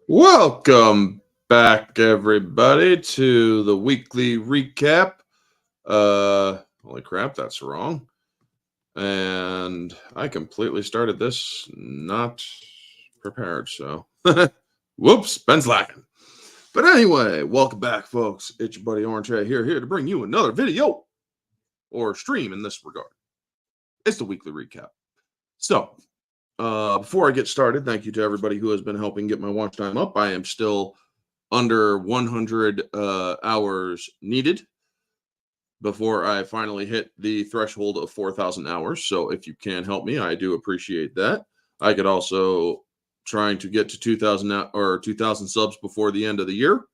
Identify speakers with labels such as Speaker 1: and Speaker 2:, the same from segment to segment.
Speaker 1: Welcome back, everybody, to the weekly recap. Holy crap, that's wrong. And I completely started this not prepared, so whoops, been slacking. But anyway, welcome back, folks. It's your buddy Orange Hat here to bring you another video or stream in this regard. It's the weekly recap. So, before I get started, thank you to everybody who has been helping get my watch time up. I am still under 100 hours needed before I finally hit the threshold of 4,000 hours. So if you can help me, I do appreciate that. I could also trying to get to 2,000 or 2,000 subs before the end of the year.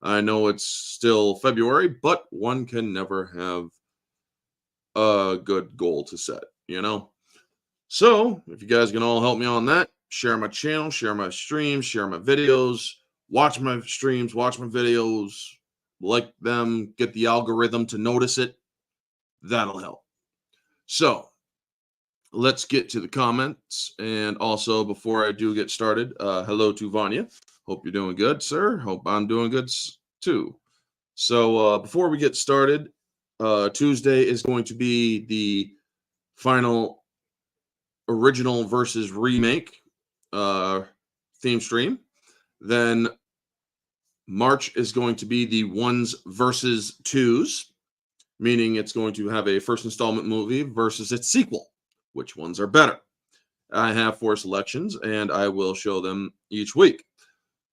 Speaker 1: I know it's still February, but one can never have a good goal to set, you know? So if you guys can all help me on that, share my channel, share my streams, share my videos, watch my streams, watch my videos, like them, get the algorithm to notice it. That'll help. So let's get to the comments. And also, before I do get started, hello to Vanya. Hope you're doing good, sir. Hope I'm doing good too. So before we get started, Tuesday is going to be the final original versus remake theme stream. Then March is going to be the ones versus twos, meaning it's going to have a first installment movie versus its sequel. Which ones are better? I have 4 selections, and I will show them each week.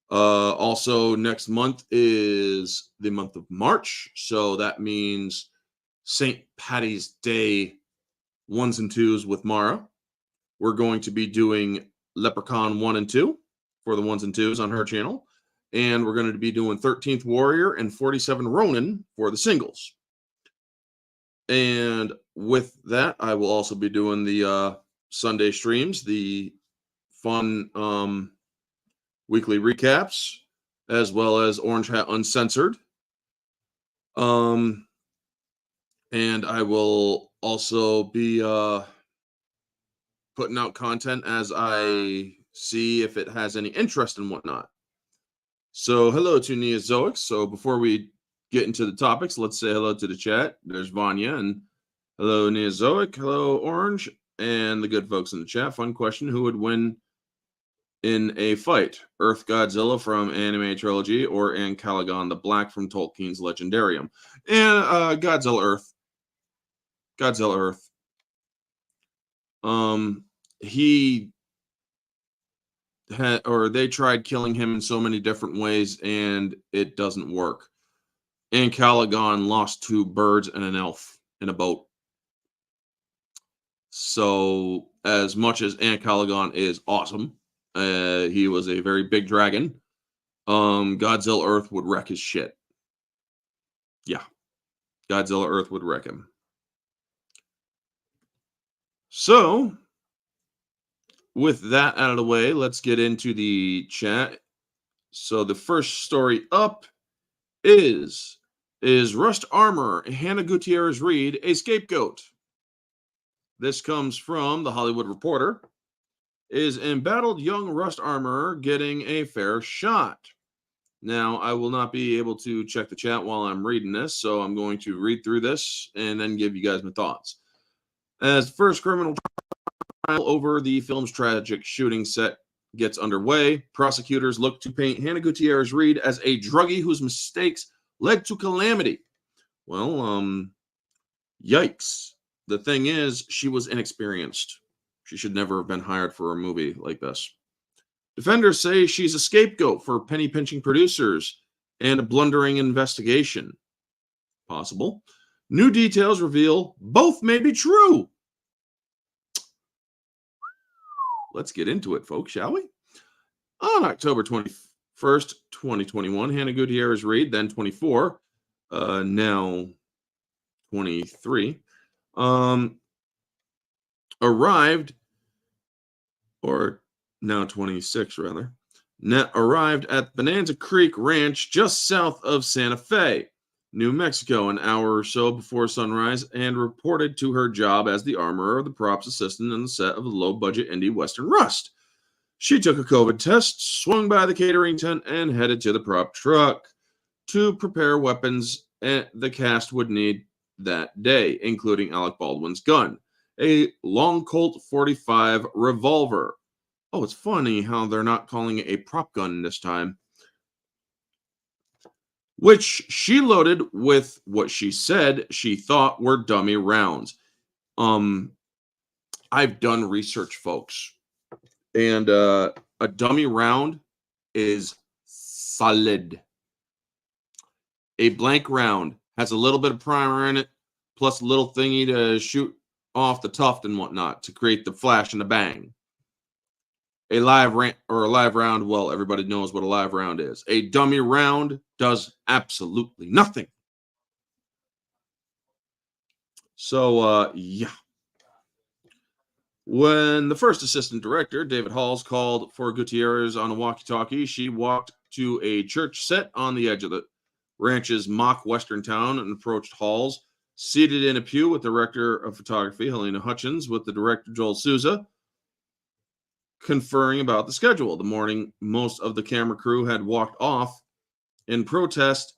Speaker 1: Also, next month is the month of March, so that means St. Patty's Day ones and twos with Mara. We're going to be doing Leprechaun 1 and 2 for the ones and twos on her channel. And we're going to be doing 13th Warrior and 47 Ronin for the singles. And with that, I will also be doing the Sunday streams, the fun weekly recaps, as well as Orange Hat Uncensored. And I will also be putting out content as I see if it has any interest and whatnot. So hello to Neozoic. So before we get into the topics, let's say hello to the chat. There's Vanya, and hello Neozoic, hello Orange, and the good folks in the chat. Fun question: who would win in a fight? Earth Godzilla from Anime Trilogy or Ancalagon the Black from Tolkien's Legendarium? And Godzilla Earth. Godzilla Earth. They tried killing him in so many different ways, and it doesn't work. Ancalagon lost 2 birds and an elf in a boat. So, as much as Ancalagon is awesome, he was a very big dragon. Godzilla Earth would wreck his shit. Yeah, Godzilla Earth would wreck him. So, with that out of the way, let's get into the chat. So the first story up is Rust Armor, Hannah Gutierrez-Reed, a scapegoat? This comes from The Hollywood Reporter. Is embattled young Rust Armor getting a fair shot? Now, I will not be able to check the chat while I'm reading this, so I'm going to read through this and then give you guys my thoughts. As first criminal trial over the film's tragic shooting set gets underway, prosecutors look to paint Hannah Gutierrez-Reed as a druggie whose mistakes led to calamity. Well, yikes. The thing is, she was inexperienced. She should never have been hired for a movie like this. Defenders say she's a scapegoat for penny-pinching producers and a blundering investigation. Possible. New details reveal both may be true. Let's get into it, folks, shall we? On October 21st, 2021, Hannah Gutierrez-Reed, then 24, now 23, arrived, or now 26 rather, arrived at Bonanza Creek Ranch just south of Santa Fe, New Mexico, an hour or so before sunrise, and reported to her job as the armorer of the props assistant on the set of a low-budget indie western Rust. She took a COVID test, swung by the catering tent, and headed to the prop truck to prepare weapons the cast would need that day, including Alec Baldwin's gun, a long Colt 45 revolver. Oh, it's funny how they're not calling it a prop gun this time. Which she loaded with what she said she thought were dummy rounds. I've done research, folks, and a dummy round is solid. A blank round has a little bit of primer in it, plus a little thingy to shoot off the tuft and whatnot to create the flash and the bang. A live round, well, everybody knows what a live round is. A dummy round does absolutely nothing. So, yeah. When the first assistant director, David Halls, called for Gutierrez on a walkie-talkie, she walked to a church set on the edge of the ranch's mock western town and approached Halls, seated in a pew with the director of photography, Helena Hutchins, with the director, Joel Souza, conferring about the schedule. The morning, most of the camera crew had walked off in protest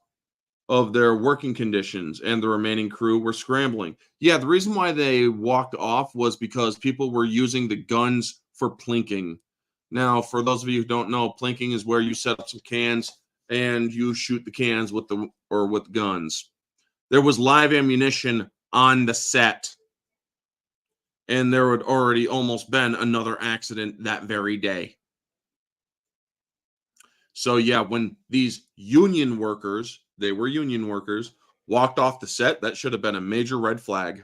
Speaker 1: of their working conditions, and the remaining crew were scrambling. Yeah, the reason why they walked off was because people were using the guns for plinking. Now, for those of you who don't know, plinking is where you set up some cans and you shoot the cans with guns. There was live ammunition on the set, and there had already almost been another accident that very day. So yeah, when these union workers, they were union workers, walked off the set, that should have been a major red flag.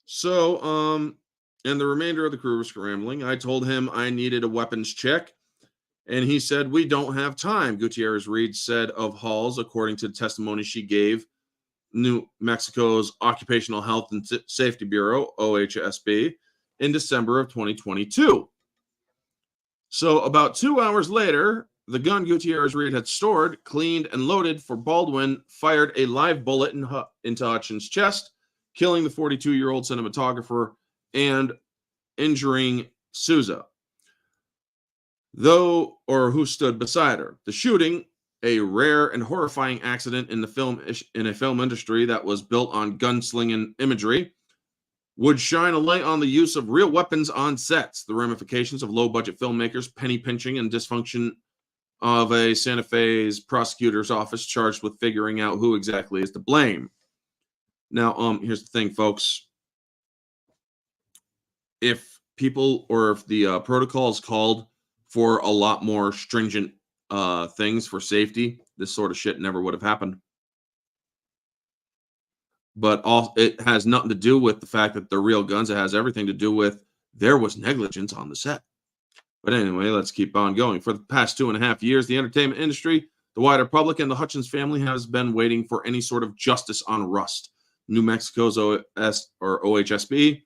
Speaker 1: So, and the remainder of the crew was scrambling. I told him I needed a weapons check, and he said, "We don't have time," Gutierrez-Reed said of Halls, according to the testimony she gave New Mexico's Occupational Health and Safety Bureau, OHSB, in December of 2022. So about 2 hours later, the gun Gutierrez-Reed had stored, cleaned, and loaded for Baldwin fired a live bullet into Hutchins' chest, killing the 42-year-old cinematographer and injuring Souza, who stood beside her. The shooting, a rare and horrifying accident in a film industry that was built on gunslinging imagery, would shine a light on the use of real weapons on sets, the ramifications of low-budget filmmakers, penny pinching, and dysfunction of a Santa Fe's prosecutor's office charged with figuring out who exactly is to blame. Now, here's the thing, folks. If the protocol is called for a lot more stringent things for safety, this sort of shit never would have happened. But it has nothing to do with the fact that they're real guns. It has everything to do with there was negligence on the set. But anyway, let's keep on going. For the past 2.5 years, the entertainment industry, the wider public, and the Hutchins family has been waiting for any sort of justice on Rust. New Mexico's OHSB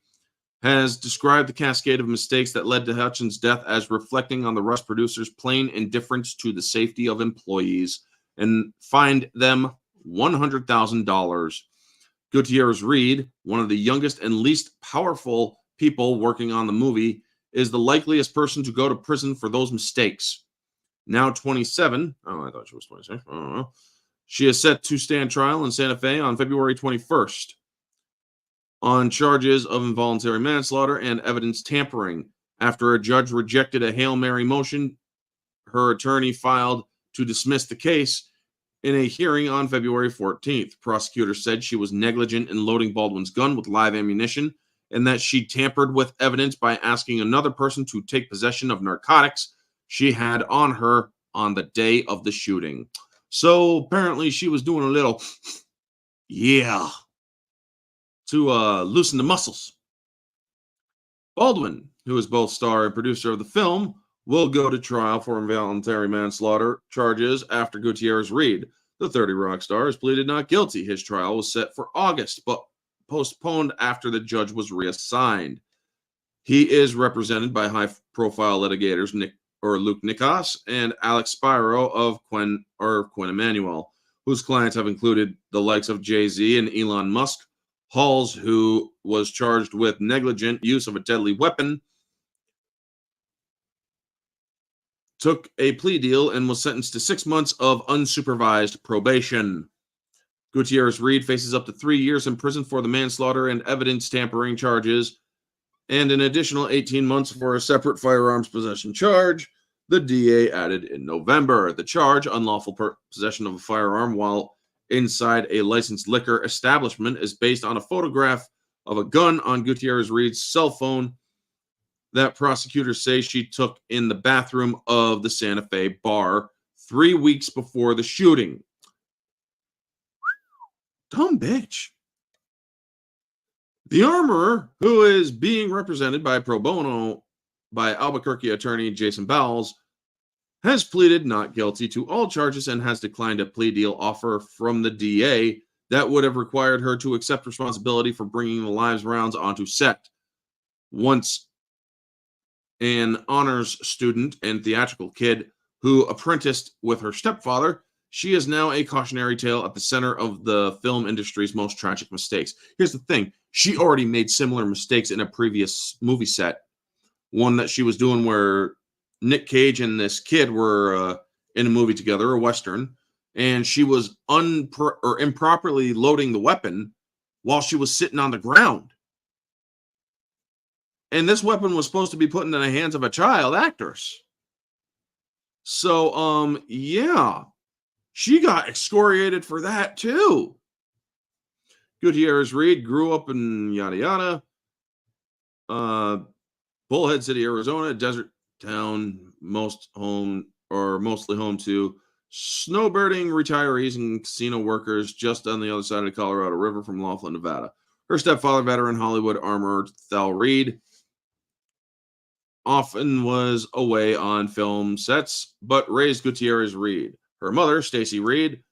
Speaker 1: has described the cascade of mistakes that led to Hutchins' death as reflecting on the Rust producers' plain indifference to the safety of employees and fined them $100,000. Gutierrez-Reed, one of the youngest and least powerful people working on the movie, is the likeliest person to go to prison for those mistakes. Now 27. Oh, I thought she was 26. I don't know. She is set to stand trial in Santa Fe on February 21st on charges of involuntary manslaughter and evidence tampering. After a judge rejected a Hail Mary motion her attorney filed to dismiss the case in a hearing on February 14th. Prosecutors said she was negligent in loading Baldwin's gun with live ammunition and that she tampered with evidence by asking another person to take possession of narcotics she had on her on the day of the shooting. So apparently she was doing a little, to loosen the muscles. Baldwin, who is both star and producer of the film, will go to trial for involuntary manslaughter charges after Gutierrez-Reed. The 30 Rock star has pleaded not guilty. His trial was set for August, but postponed after the judge was reassigned. He is represented by high-profile litigators Luke Nikos and Alex Spiro of Quinn Emanuel, whose clients have included the likes of Jay-Z and Elon Musk. Halls, who was charged with negligent use of a deadly weapon, took a plea deal and was sentenced to 6 months of unsupervised probation. Gutierrez-Reed faces up to 3 years in prison for the manslaughter and evidence tampering charges, and an additional 18 months for a separate firearms possession charge, the DA added in November. The charge, unlawful possession of a firearm while inside a licensed liquor establishment, is based on a photograph of a gun on Gutierrez-Reed's cell phone that prosecutors say she took in the bathroom of the Santa Fe bar 3 weeks before the shooting. Dumb bitch. The armorer, who is being represented by pro bono by Albuquerque attorney Jason Bowles, has pleaded not guilty to all charges and has declined a plea deal offer from the DA that would have required her to accept responsibility for bringing the live rounds onto set. Once an honors student and theatrical kid who apprenticed with her stepfather, she is now a cautionary tale at the center of the film industry's most tragic mistakes. Here's the thing. She already made similar mistakes in a previous movie set. One that she was doing where Nick Cage and this kid were in a movie together, a Western, and she was improperly loading the weapon while she was sitting on the ground. And this weapon was supposed to be put in the hands of a child actress. So, yeah, she got excoriated for that too. Gutierrez-Reed grew up in yada yada. Bullhead City, Arizona, desert town, mostly home to snowbirding retirees and casino workers just on the other side of the Colorado River from Laughlin, Nevada. Her stepfather, veteran Hollywood armorer Thal Reed, often was away on film sets, but raised Gutierrez-Reed. Her mother, Stacy Reed,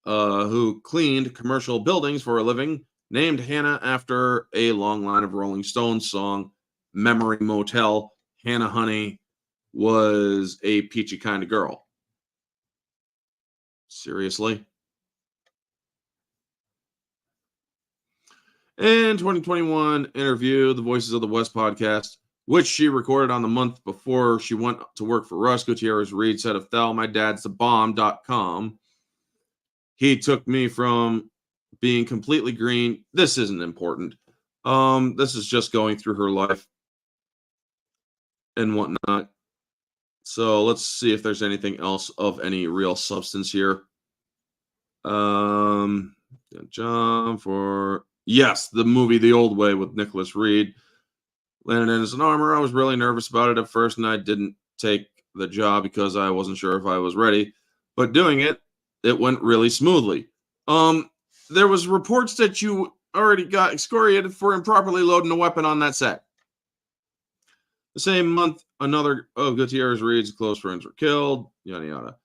Speaker 1: who cleaned commercial buildings for a living, named Hannah after a long line of Rolling Stones song, Memory Motel. Hannah Honey was a peachy kind of girl. Seriously? In 2021 interview, the Voices of the West podcast, which she recorded on the month before she went to work for Russ, Gutierrez-Reed said of Thal, my dad's the bomb.com. He took me from being completely green. This isn't important. This is just going through her life and whatnot. So let's see if there's anything else of any real substance here. John for yes, the movie The Old Way with Nicholas Reed. Landed in as an armor. I was really nervous about it at first, and I didn't take the job because I wasn't sure if I was ready. But doing it, it went really smoothly. There was reports that you already got excoriated for improperly loading a weapon on that set. The same month, another of Gutierrez-Reed's close friends were killed. Yada yada.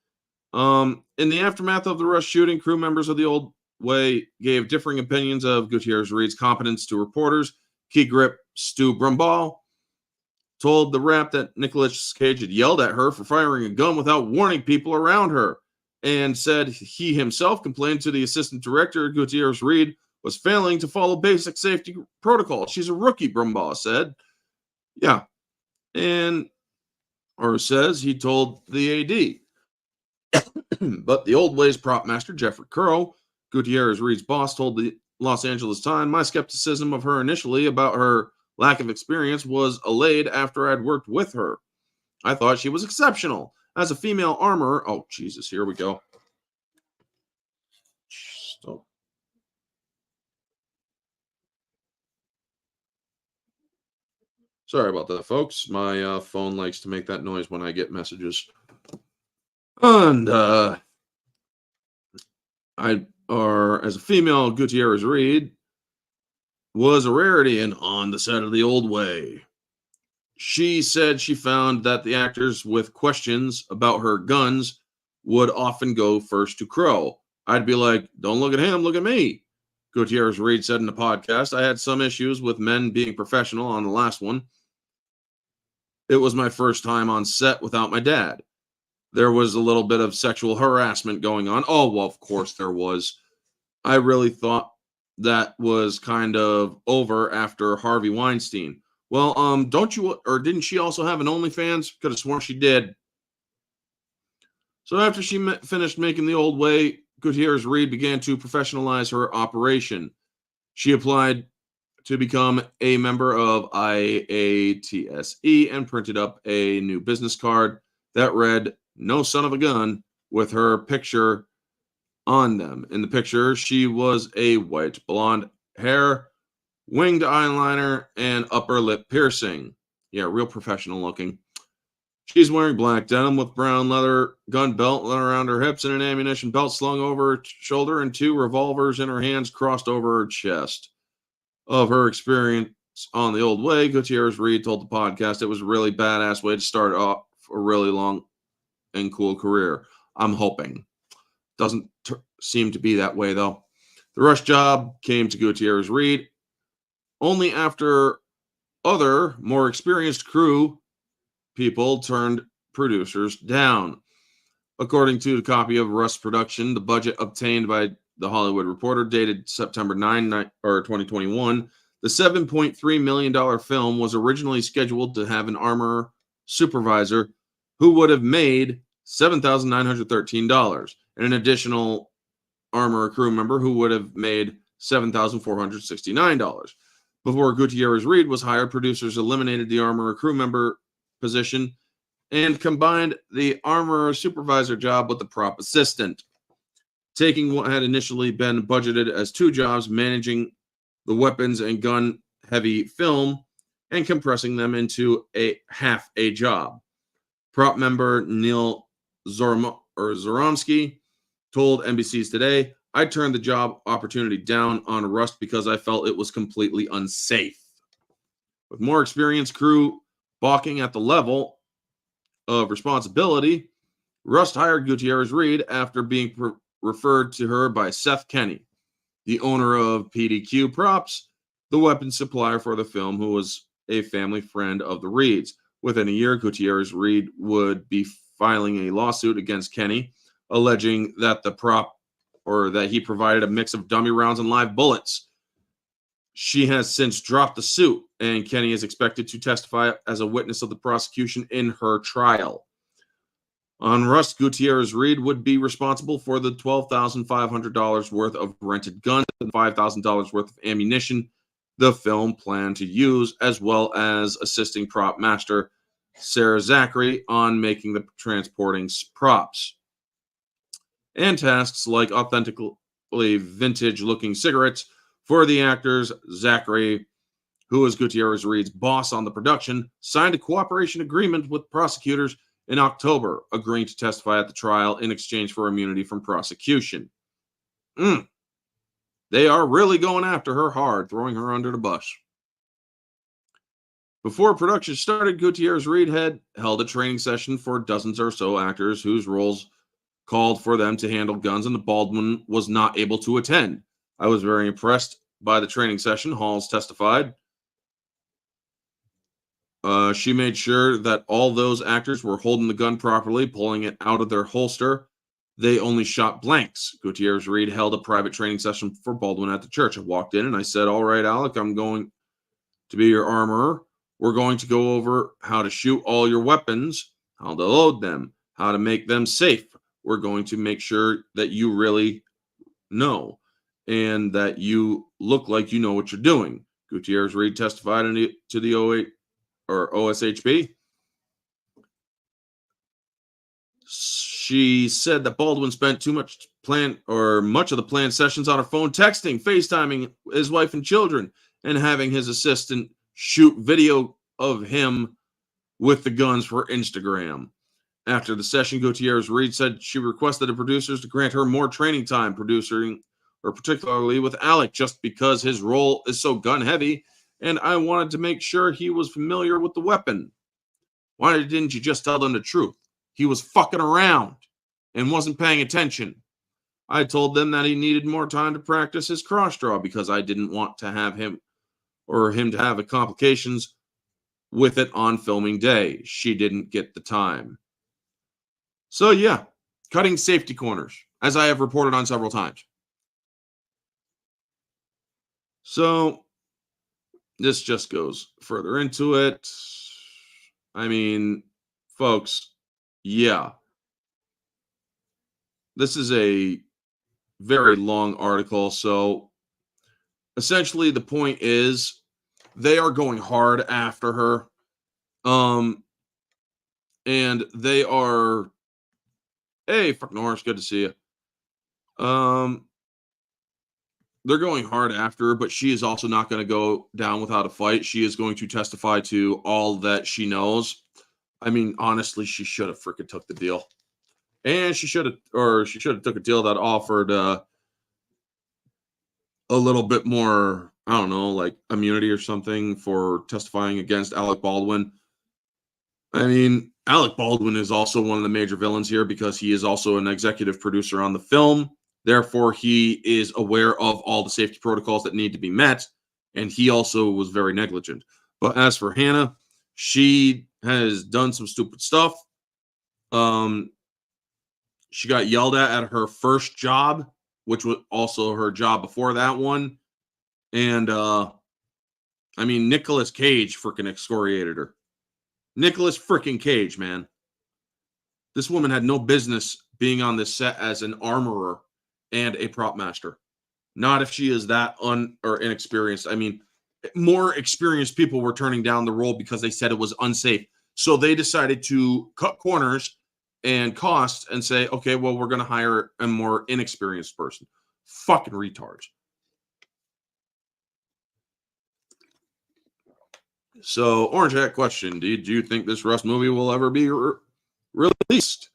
Speaker 1: In the aftermath of the Rush shooting, crew members of The Old Way gave differing opinions of Gutierrez-Reed's competence to reporters. Key grip Stu Brumball told the Wrap that Nicolas Cage had yelled at her for firing a gun without warning people around her, and said he himself complained to the assistant director, Gutierrez-Reed, was failing to follow basic safety protocol. She's a rookie, Brumball said. Yeah. Or says he told the AD. But the Old Ways prop master, Jeffrey Curl, Gutierrez-Reed's boss, told the Los Angeles Times, my skepticism of her initially about her lack of experience was allayed after I'd worked with her. I thought she was exceptional. As a female armorer, oh, Jesus, here we go. Stop. Sorry about that, folks. My phone likes to make that noise when I get messages. And as a female, Gutierrez-Reed was a rarity and on the set of The Old Way. She said she found that the actors with questions about her guns would often go first to Crow. I'd be like, don't look at him, look at me. Gutierrez-Reed said in the podcast, I had some issues with men being professional on the last one. It was my first time on set without my dad. There was a little bit of sexual harassment going on. Oh, well, of course there was. I really thought that was kind of over after Harvey Weinstein. Well, don't you, or didn't she also have an OnlyFans? Could have sworn she did. So after she finished making the old way, Gutierrez-Reed began to professionalize her operation. She applied to become a member of IATSE and printed up a new business card that read, "No son of a gun," with her picture on them. In the picture, she was a white blonde hair, winged eyeliner, and upper lip piercing. Yeah, real professional looking. She's wearing black denim with brown leather gun belt around her hips and an ammunition belt slung over her shoulder and 2 revolvers in her hands crossed over her chest. Of her experience on the old way, Gutierrez-Reed told the podcast it was a really badass way to start off a really long and cool career. I'm hoping. Doesn't seem to be that way, though. The rush job came to Gutierrez-Reed only after other, more experienced crew people turned producers down. According to the copy of Rust Production, the budget obtained by the Hollywood Reporter dated September 9, 2021, the $7.3 million film was originally scheduled to have an armor supervisor who would have made $7,913 and an additional armor crew member who would have made $7,469. Before Gutierrez-Reed was hired, producers eliminated the armor crew member position and combined the armor supervisor job with the prop assistant, taking what had initially been budgeted as 2 jobs, managing the weapons and gun heavy film, and compressing them into a half a job. Prop member Neil Zoromsky told NBC's Today, "I turned the job opportunity down on Rust because I felt it was completely unsafe." With more experienced crew balking at the level of responsibility, Rust hired Gutierrez-Reed after being referred to her by Seth Kenny, the owner of PDQ Props, the weapons supplier for the film, who was a family friend of the Reeds. Within a year, Gutierrez-Reed would be filing a lawsuit against Kenny, alleging that that he provided a mix of dummy rounds and live bullets. She has since dropped the suit, and Kenny is expected to testify as a witness of the prosecution in her trial. On Rust, Gutierrez-Reed would be responsible for the $12,500 worth of rented guns and $5,000 worth of ammunition the film planned to use, as well as assisting prop master Sarah Zachary on making the transporting props. And tasks like authentically vintage-looking cigarettes for the actors. Zachary, who is Gutierrez-Reed's boss on the production, signed a cooperation agreement with prosecutors in October, agreeing to testify at the trial in exchange for immunity from prosecution. They are really going after her hard, throwing her under the bus. Before production started, Gutierrez-Reed had held a training session for dozens or so actors whose roles called for them to handle guns, and the Baldwin was not able to attend. "I was very impressed by the training session," Halls testified. She made sure that all those actors were holding the gun properly, pulling it out of their holster. They only shot blanks. Gutierrez-Reed held a private training session for Baldwin at the church. "I walked in and I said, 'All right, Alec, I'm going to be your armorer. We're going to go over how to shoot all your weapons, how to load them, how to make them safe. We're going to make sure that you really know and that you look like you know what you're doing." Gutierrez-Reed testified to the OSHP. She said that Baldwin spent much of the planned sessions on her phone, texting, FaceTiming his wife and children, and having his assistant shoot video of him with the guns for Instagram. After the session, Gutierrez-Reed said she requested the producers to grant her more training time producing, or particularly with Alec, just because his role is so gun heavy, and I wanted to make sure he was familiar with the weapon. "Why didn't you just tell them the truth? He was fucking around and wasn't paying attention. I told them that he needed more time to practice his cross draw because I didn't want to have him to have complications with it on filming day. She didn't get the time." So yeah, cutting safety corners, as I have reported on several times. So this just goes further into it. I mean, folks, yeah, this is a very long article. So essentially, the point is they are going hard after her. And they are, hey, fuck Norris, good to see you. They're going hard after her, but she is also not going to go down without a fight. She is going to testify to all that she knows. I mean, honestly, she should have freaking took the deal. And she should have took a deal that offered a little bit more, I don't know, like immunity or something for testifying against Alec Baldwin. I mean, Alec Baldwin is also one of the major villains here because he is also an executive producer on the film. Therefore, he is aware of all the safety protocols that need to be met, and he also was very negligent. But as for Hannah, she has done some stupid stuff. She got yelled at her first job, which was also her job before that one. And, I mean, Nicolas Cage freaking excoriated her. Nicolas freaking Cage, man. This woman had no business being on this set as an armorer and a prop master. Not if she is that inexperienced. I mean, more experienced people were turning down the role because they said it was unsafe. So they decided to cut corners and costs and say, okay, well, we're going to hire a more inexperienced person. Fucking retards. So, Orange Hat question. Do you think this Rust movie will ever be released?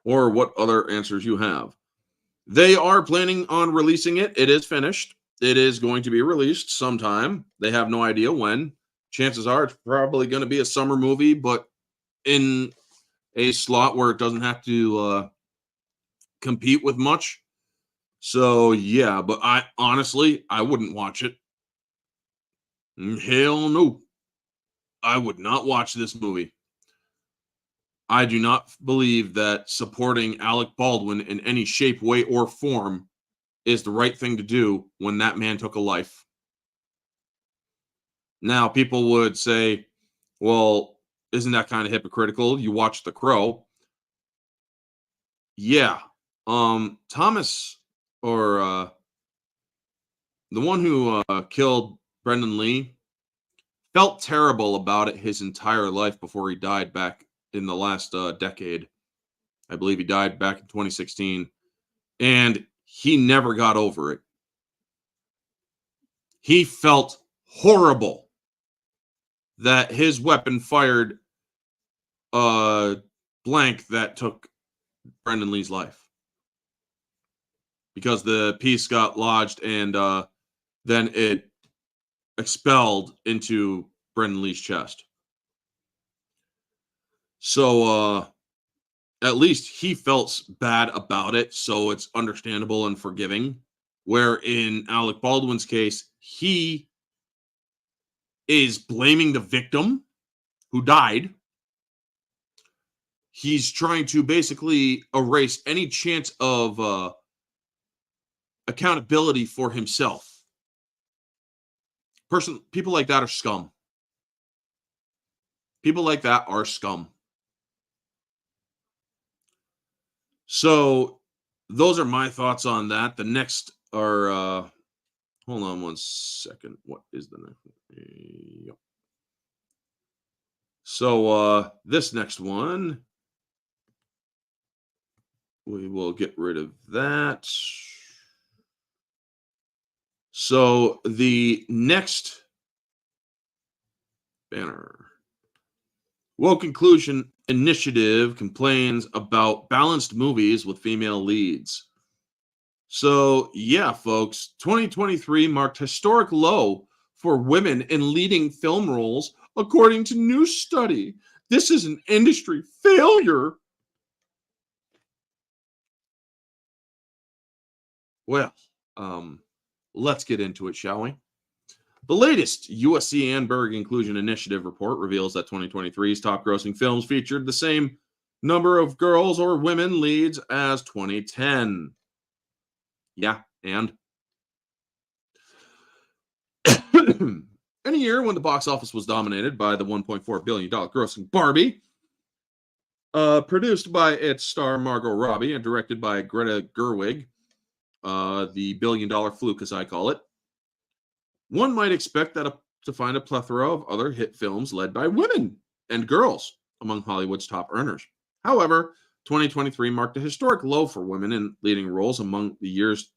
Speaker 1: Or what other answers you have? They are planning on releasing it. It is finished. It is going to be released sometime. They have no idea when. Chances are it's probably going to be a summer movie, but in a slot where it doesn't have to compete with much. So, yeah, but I wouldn't watch it. Hell no. I would not watch this movie. I do not believe that supporting Alec Baldwin in any shape, way, or form is the right thing to do when that man took a life. Now, people would say, well, isn't that kind of hypocritical? You watch The Crow. Yeah. Thomas, or the one who killed Brendan Lee, felt terrible about it his entire life before he died back in the last decade. I believe he died back in 2016. And he never got over it. He felt horrible that his weapon fired a blank that took Brendan Lee's life. Because the piece got lodged and then it expelled into Brendan Lee's chest. So at least he felt bad about it, so it's understandable and forgiving. Where in Alec Baldwin's case, he is blaming the victim who died. He's trying to basically erase any chance of accountability for himself. People like that are scum. People like that are scum. So those are my thoughts on that. The next are, hold on one second. What is the next one? Yep. So this next one, we will get rid of that. So the next banner. Woke Inclusion Initiative complains about balanced movies with female leads. So, yeah, folks, 2023 marked historic low for women in leading film roles, according to new study. This is an industry failure. Well, let's get into it, shall we? The latest USC Annenberg Inclusion Initiative report reveals that 2023's top grossing films featured the same number of girls or women leads as 2010. Yeah, and In a year when the box office was dominated by the $1.4 billion grossing Barbie, produced by its star Margot Robbie and directed by Greta Gerwig, the billion-dollar fluke, as I call it, one might expect to find a plethora of other hit films led by women and girls among Hollywood's top earners. However, 2023 marked a historic low for women in leading roles among the year's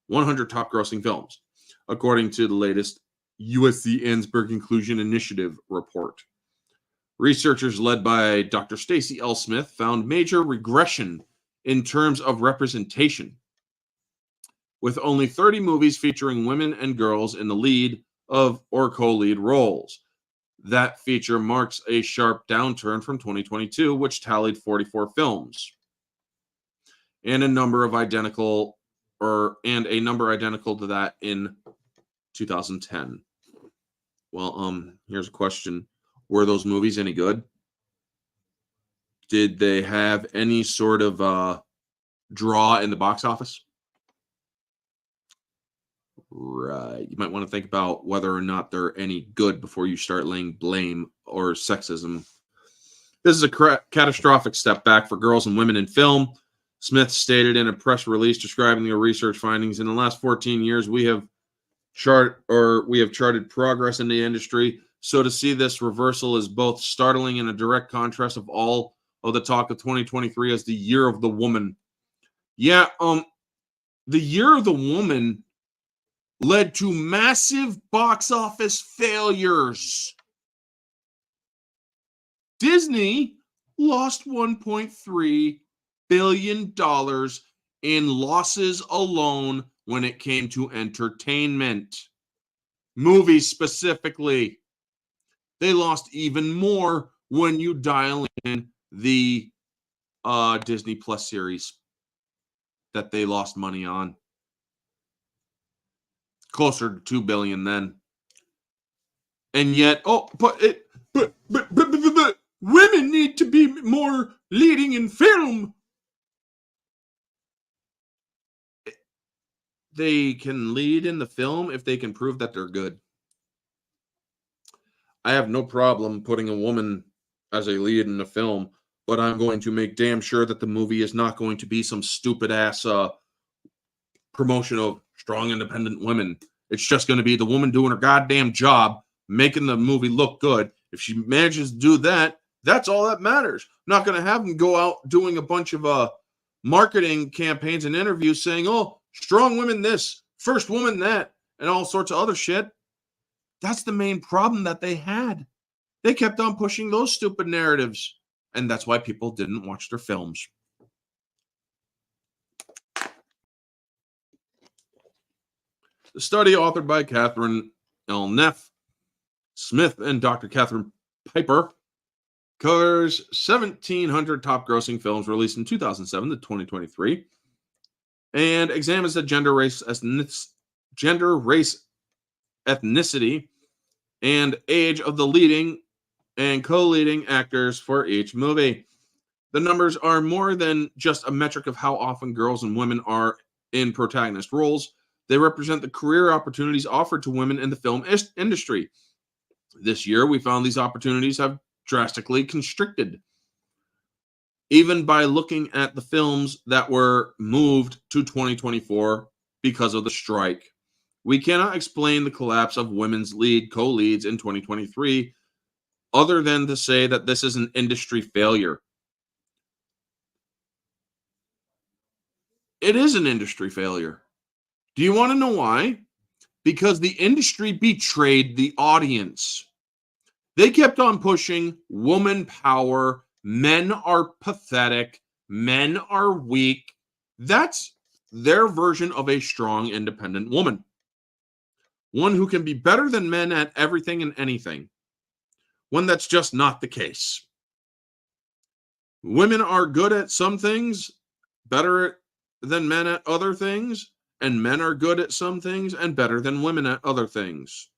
Speaker 1: 100 top grossing films, according to the latest USC Ansberg Inclusion Initiative report. Researchers led by Dr. Stacy L. Smith found major regression in terms of representation, with only 30 movies featuring women and girls in the lead of or co-lead roles. That feature marks a sharp downturn from 2022, which tallied 44 films, and a number identical to that in 2010. Well, here's a question. Were those movies any good? Did they have any sort of draw in the box office? Right. You might want to think about whether or not they're any good before you start laying blame or sexism. This is a catastrophic step back for girls and women in film. Smith stated in a press release describing their research findings. In the last 14 years, we have charted progress in the industry. So to see this reversal is both startling and a direct contrast of all of the talk of 2023 as the year of the woman. Yeah, the year of the woman led to massive box office failures. Disney lost $1.3 billion in losses alone when it came to entertainment. Movies specifically. They lost even more when you dial in the Disney Plus series that they lost money on. Closer to $2 billion then. And yet, but women need to be more leading in film. They can lead in the film if they can prove that they're good. I have no problem putting a woman as a lead in a film, but I'm going to make damn sure that the movie is not going to be some stupid ass promotion of strong, independent women. It's just going to be the woman doing her goddamn job, making the movie look good. If she manages to do that, that's all that matters. I'm not going to have them go out doing a bunch of marketing campaigns and interviews saying, oh, strong women this, first woman that, and all sorts of other shit. That's the main problem that they had. They kept on pushing those stupid narratives, and that's why people didn't watch their films. The study, authored by Catherine L. Neff, Smith, and Dr. Catherine Piper, covers 1,700 top-grossing films released in 2007 to 2023, and examines the gender, race, ethnicity, and age of the leading and co-leading actors for each movie. The numbers are more than just a metric of how often girls and women are in protagonist roles. They represent the career opportunities offered to women in the film industry. This year, we found these opportunities have drastically constricted. Even by looking at the films that were moved to 2024 because of the strike. We cannot explain the collapse of women's co-leads in 2023 other than to say that this is an industry failure. It is an industry failure. Do you want to know why? Because the industry betrayed the audience. They kept on pushing woman power. Men are pathetic. Men are weak. That's their version of a strong, independent woman. One who can be better than men at everything and anything. When that's just not the case. Women are good at some things, better than men at other things, and men are good at some things and better than women at other things.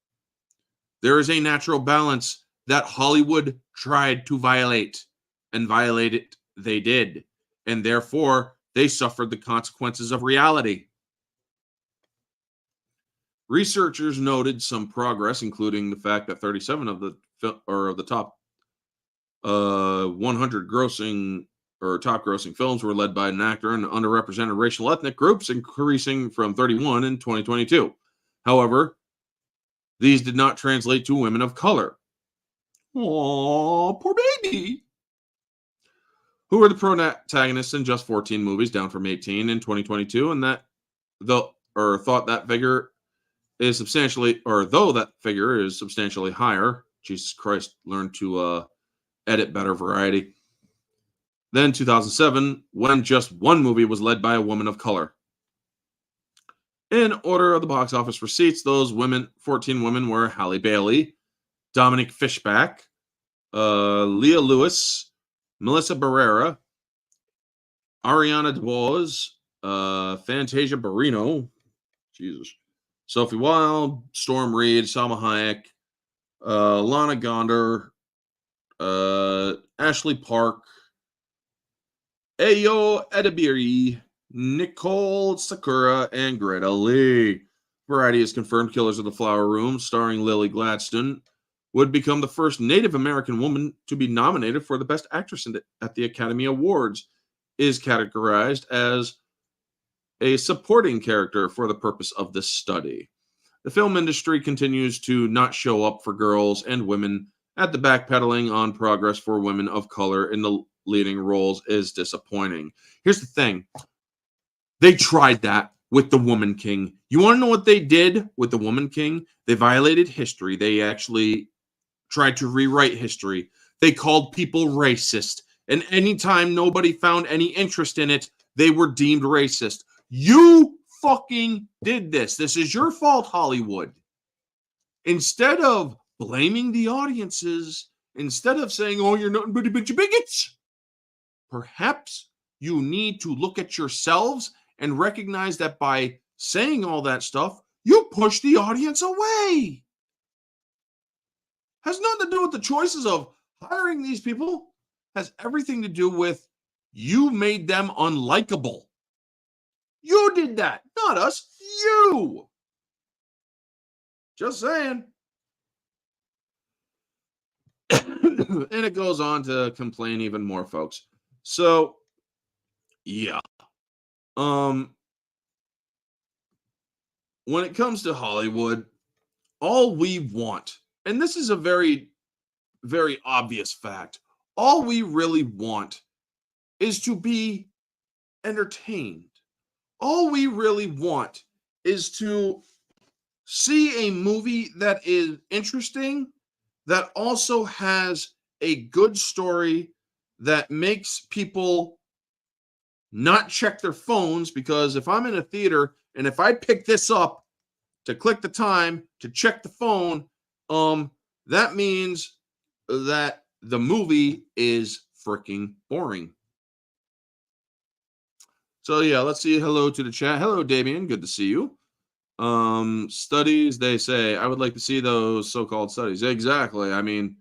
Speaker 1: There is a natural balance that Hollywood tried to violate, and violate it they did, and therefore they suffered the consequences of reality. Researchers noted some progress, including the fact that 37 of the top 100 grossing or top grossing films were led by an actor in underrepresented racial ethnic groups, increasing from 31 in 2022. However, these did not translate to women of color. Aww, poor baby. Who were the protagonists in just 14 movies, down from 18 in 2022, and thought that figure is substantially, or though that figure is substantially higher. Jesus Christ, learn to edit better, Variety. Then 2007, when just one movie was led by a woman of color. In order of the box office receipts, those 14 women were Halle Bailey, Dominic Fishback, Leah Lewis, Melissa Barrera, Ariana DeBose, Fantasia Barrino, Jesus, Sophie Wilde, Storm Reed, Salma Hayek, Lana Gondar, Ashley Park, Ayo Edebiri, Nicole Sakura, and Greta Lee. Variety has confirmed Killers of the Flower Room, starring Lily Gladstone, would become the first Native American woman to be nominated for the Best Actress at the Academy Awards, is categorized as a supporting character for the purpose of this study. The film industry continues to not show up for girls and women at the backpedaling on progress for women of color in the leading roles is disappointing. Here's the thing. They tried that with The Woman King. You want to know what they did with The Woman King? They violated history. They actually tried to rewrite history. They called people racist. And anytime nobody found any interest in it, they were deemed racist. You fucking did this. This is your fault, Hollywood. Instead of blaming the audiences, instead of saying, oh, you're nothing but a bunch of bigots, perhaps you need to look at yourselves and recognize that by saying all that stuff, you push the audience away. Has nothing to do with the choices of hiring these people. Has everything to do with you made them unlikable. You did that, not us. You. Just saying. And it goes on to complain even more, folks. So, yeah. When it comes to Hollywood, all we want, and this is a very, very obvious fact, all we really want is to be entertained. All we really want is to see a movie that is interesting, that also has a good story, that makes people not check their phones, because if I'm in a theater and if I pick this up to click the time to check the phone, that means that the movie is freaking boring. So yeah, let's see. Hello to the chat. Hello, Damien. Good to see you. Studies, they say, I would like to see those so-called studies. Exactly. I mean,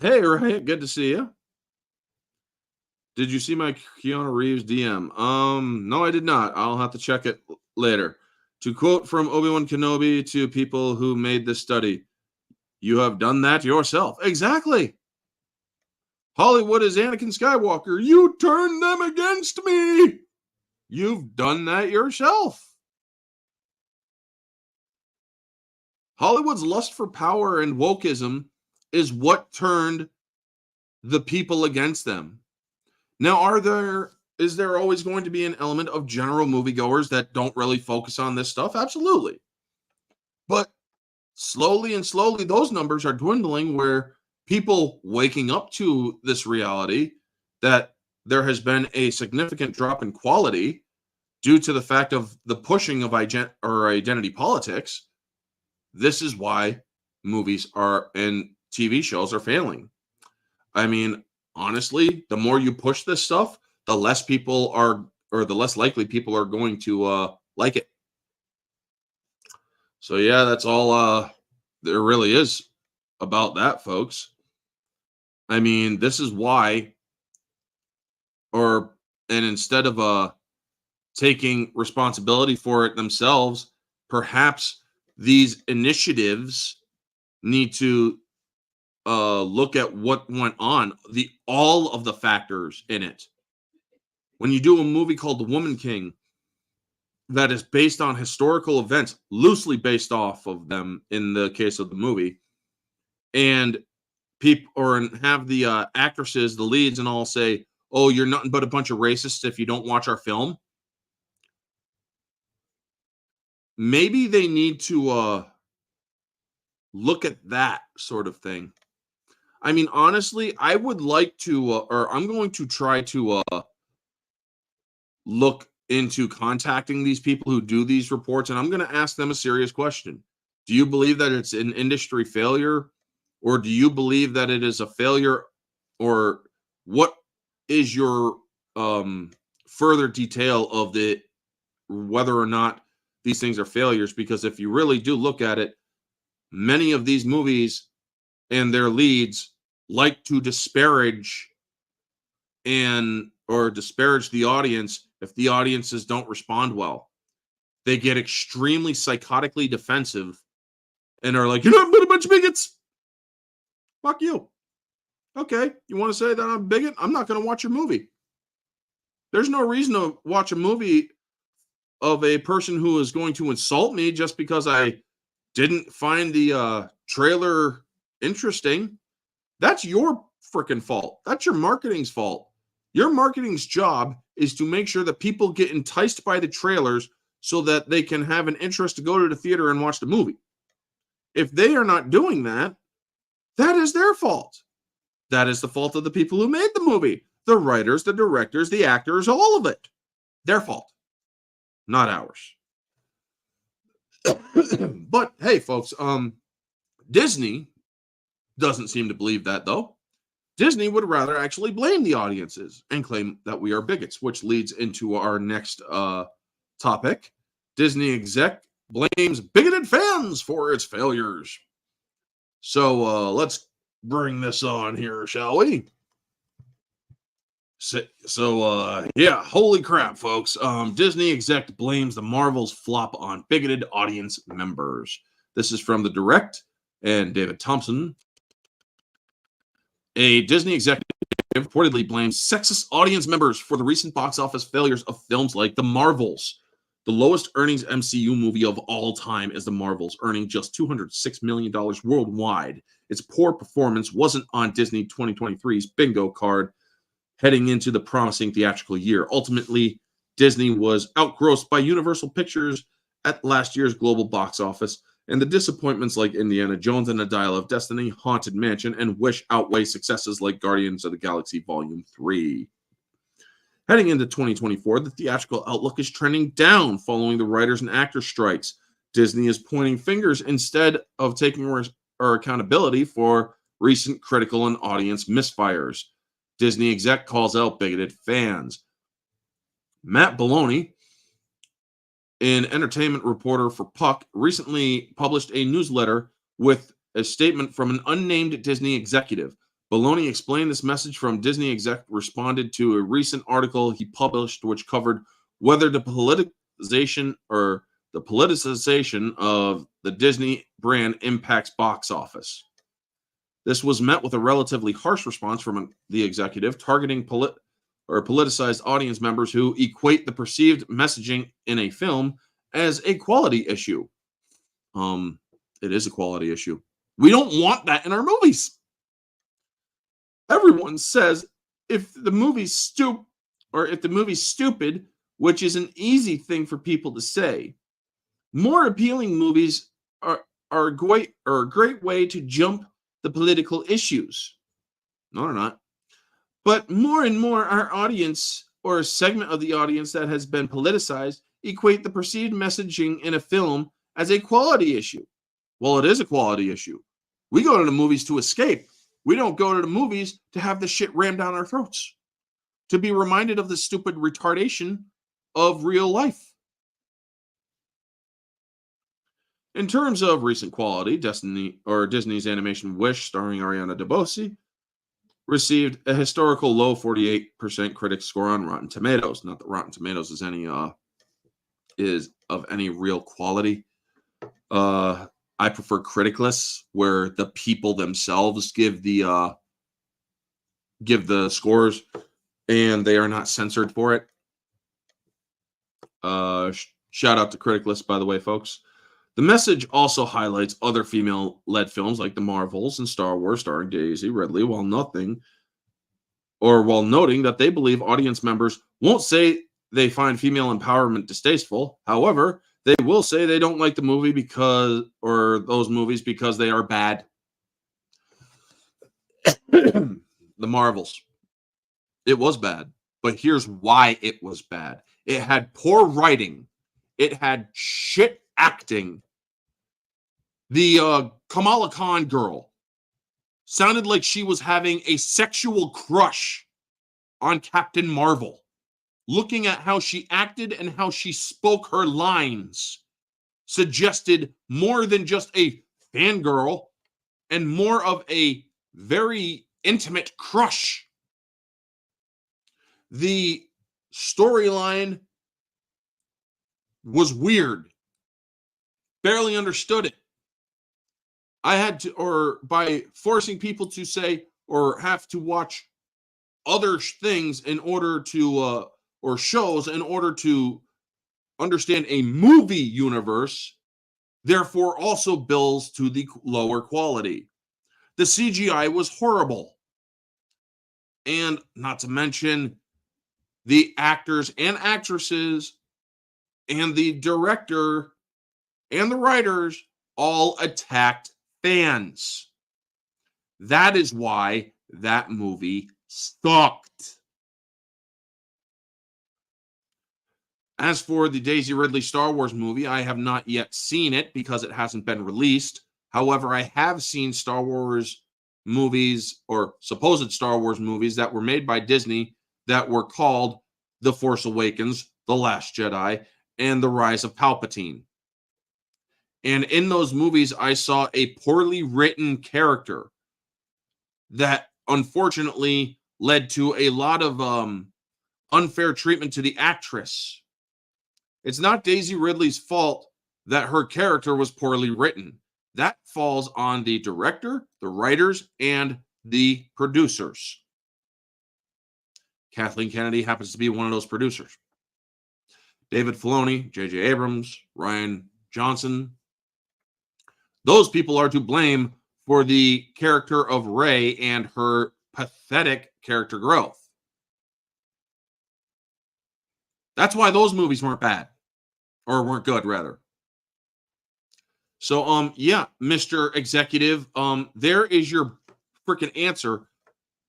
Speaker 1: hey, Riot, good to see you. Did you see my Keanu Reeves DM? No, I did not. I'll have to check it later. To quote from Obi-Wan Kenobi to people who made this study, you have done that yourself. Exactly. Hollywood is Anakin Skywalker. You turned them against me. You've done that yourself. Hollywood's lust for power and wokeism is what turned the people against them. Now, is there always going to be an element of general moviegoers that don't really focus on this stuff? Absolutely. But slowly and slowly, those numbers are dwindling, where people waking up to this reality that there has been a significant drop in quality due to the fact of the pushing of identity politics. This is why movies and TV shows are failing. I mean, honestly, the more you push this stuff, the less people are, or the less likely people are going to like it. So yeah, that's all there really is about that, folks. I mean, this is why, and instead of taking responsibility for it themselves, perhaps these initiatives need to look at what went on, all of the factors in it. When you do a movie called The Woman King that is based on historical events, loosely based off of them in the case of the movie, and people or have the actresses, the leads, and all say, "Oh, you're nothing but a bunch of racists if you don't watch our film." Maybe they need to look at that sort of thing. I mean, honestly, I would like to, or I'm going to try to look into contacting these people who do these reports, and I'm going to ask them a serious question. Do you believe that it's an industry failure, or do you believe that it is a failure, or what is your further detail of the whether or not these things are failures? Because if you really do look at it, many of these movies and their leads like to disparage the audience if the audiences don't respond well. They get extremely psychotically defensive and are like, "You're not but a bunch of bigots." Fuck you. Okay, you want to say that I'm a bigot? I'm not going to watch your movie. There's no reason to watch a movie of a person who is going to insult me just because I didn't find the trailer interesting. That's your freaking fault. That's your marketing's fault. Your marketing's job is to make sure that people get enticed by the trailers so that they can have an interest to go to the theater and watch the movie. If they are not doing that, that is their fault. That is the fault of the people who made the movie. The writers, the directors, the actors, all of it. Their fault, not ours. But hey, folks, Disney doesn't seem to believe that, though. Disney would rather actually blame the audiences and claim that we are bigots, which leads into our next topic. Disney exec blames bigoted fans for its failures. So let's bring this on here, shall we? So yeah, holy crap, folks. Disney exec blames the Marvel's flop on bigoted audience members. This is from The Direct and David Thompson. A Disney executive reportedly blames sexist audience members for the recent box office failures of films like The Marvels. The lowest earnings MCU movie of all time is The Marvels, earning just $206 million worldwide. Its poor performance wasn't on Disney 2023's bingo card heading into the promising theatrical year. Ultimately, Disney was outgrossed by Universal Pictures at last year's global box office, and the disappointments like Indiana Jones and the Dial of Destiny, Haunted Mansion, and Wish outweigh successes like Guardians of the Galaxy Volume 3. Heading into 2024, the theatrical outlook is trending down following the writers and actors strikes. Disney is pointing fingers instead of taking accountability for recent critical and audience misfires. Disney exec calls out bigoted fans. Matt Belloni, an entertainment reporter for Puck, recently published a newsletter with a statement from an unnamed Disney executive. Belloni explained this message from Disney exec responded to a recent article he published which covered whether the politicization of the Disney brand impacts box office. This was met with a relatively harsh response from the executive, targeting politicized audience members who equate the perceived messaging in a film as a quality issue. It is a quality issue. We don't want that in our movies. Everyone says if the movie's stupid, which is an easy thing for people to say. More appealing movies are a great way to jump the political issues. No, they're not. But more and more, our audience or a segment of the audience that has been politicized equate the perceived messaging in a film as a quality issue. Well, it is a quality issue. We go to the movies to escape. We don't go to the movies to have the shit rammed down our throats, to be reminded of the stupid retardation of real life. In terms of recent quality, Disney's animation Wish, starring Ariana DeBose, received a historical low 48% critic score on Rotten Tomatoes. Not that Rotten Tomatoes is any is of any real quality. I prefer criticless, where the people themselves give the scores, and they are not censored for it. Shout out to criticless, by the way, folks. The message also highlights other female-led films like The Marvels and Star Wars starring Daisy Ridley, while noting that they believe audience members won't say they find female empowerment distasteful. However, they will say they don't like the movie those movies because they are bad. The Marvels. It was bad, but here's why it was bad. It had poor writing. It had shit acting. The Kamala Khan girl sounded like she was having a sexual crush on Captain Marvel. Looking at how she acted and how she spoke her lines suggested more than just a fangirl and more of a very intimate crush. The storyline was weird. Barely understood it. I had to, or by forcing people to say or have to watch other things in order to, or shows in order to understand a movie universe, therefore also bills to the lower quality. The CGI was horrible. And not to mention the actors and actresses and the director and the writers all attacked fans. That is why that movie sucked. As for the Daisy Ridley Star Wars movie, I have not yet seen it because it hasn't been released. However, I have seen Star Wars movies, or supposed Star Wars movies, that were made by Disney that were called The Force Awakens, The Last Jedi, and The Rise of Palpatine. And in those movies, I saw a poorly written character that unfortunately led to a lot of unfair treatment to the actress. It's not Daisy Ridley's fault that her character was poorly written. That falls on the director, the writers, and the producers. Kathleen Kennedy happens to be one of those producers. David Filoni, J.J. Abrams, Rian Johnson. Those people are to blame for the character of Rey and her pathetic character growth. That's why those movies weren't bad. Or weren't good, rather. So, yeah, Mr. Executive, there is your freaking answer.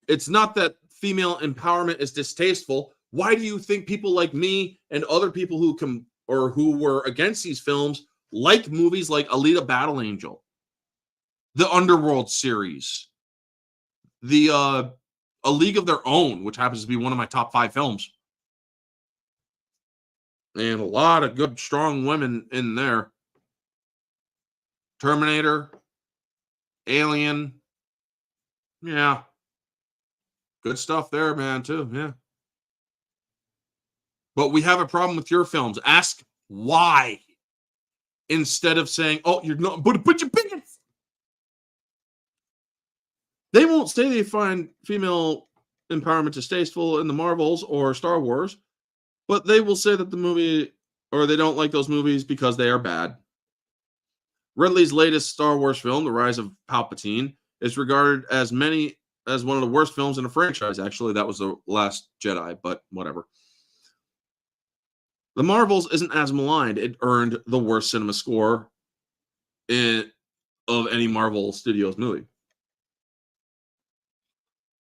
Speaker 1: It's not that female empowerment is distasteful. Why do you think people like me and other people who were against these films like movies like Alita Battle Angel, the Underworld series, the A League of Their Own, which happens to be one of my top 5 films, and a lot of good, strong women in there. Terminator, Alien, yeah, good stuff there, man, too, yeah. But we have a problem with your films. Ask why, instead of saying, "Oh, you're not," but you're bigots. They won't say they find female empowerment distasteful in the Marvels or Star Wars, but they will say that the movie, or they don't like those movies because they are bad. Ridley's latest Star Wars film, The Rise of Palpatine, is regarded as one of the worst films in the franchise. Actually, that was The Last Jedi, but whatever. The Marvels isn't as maligned. It earned the worst cinema score of any Marvel Studios movie.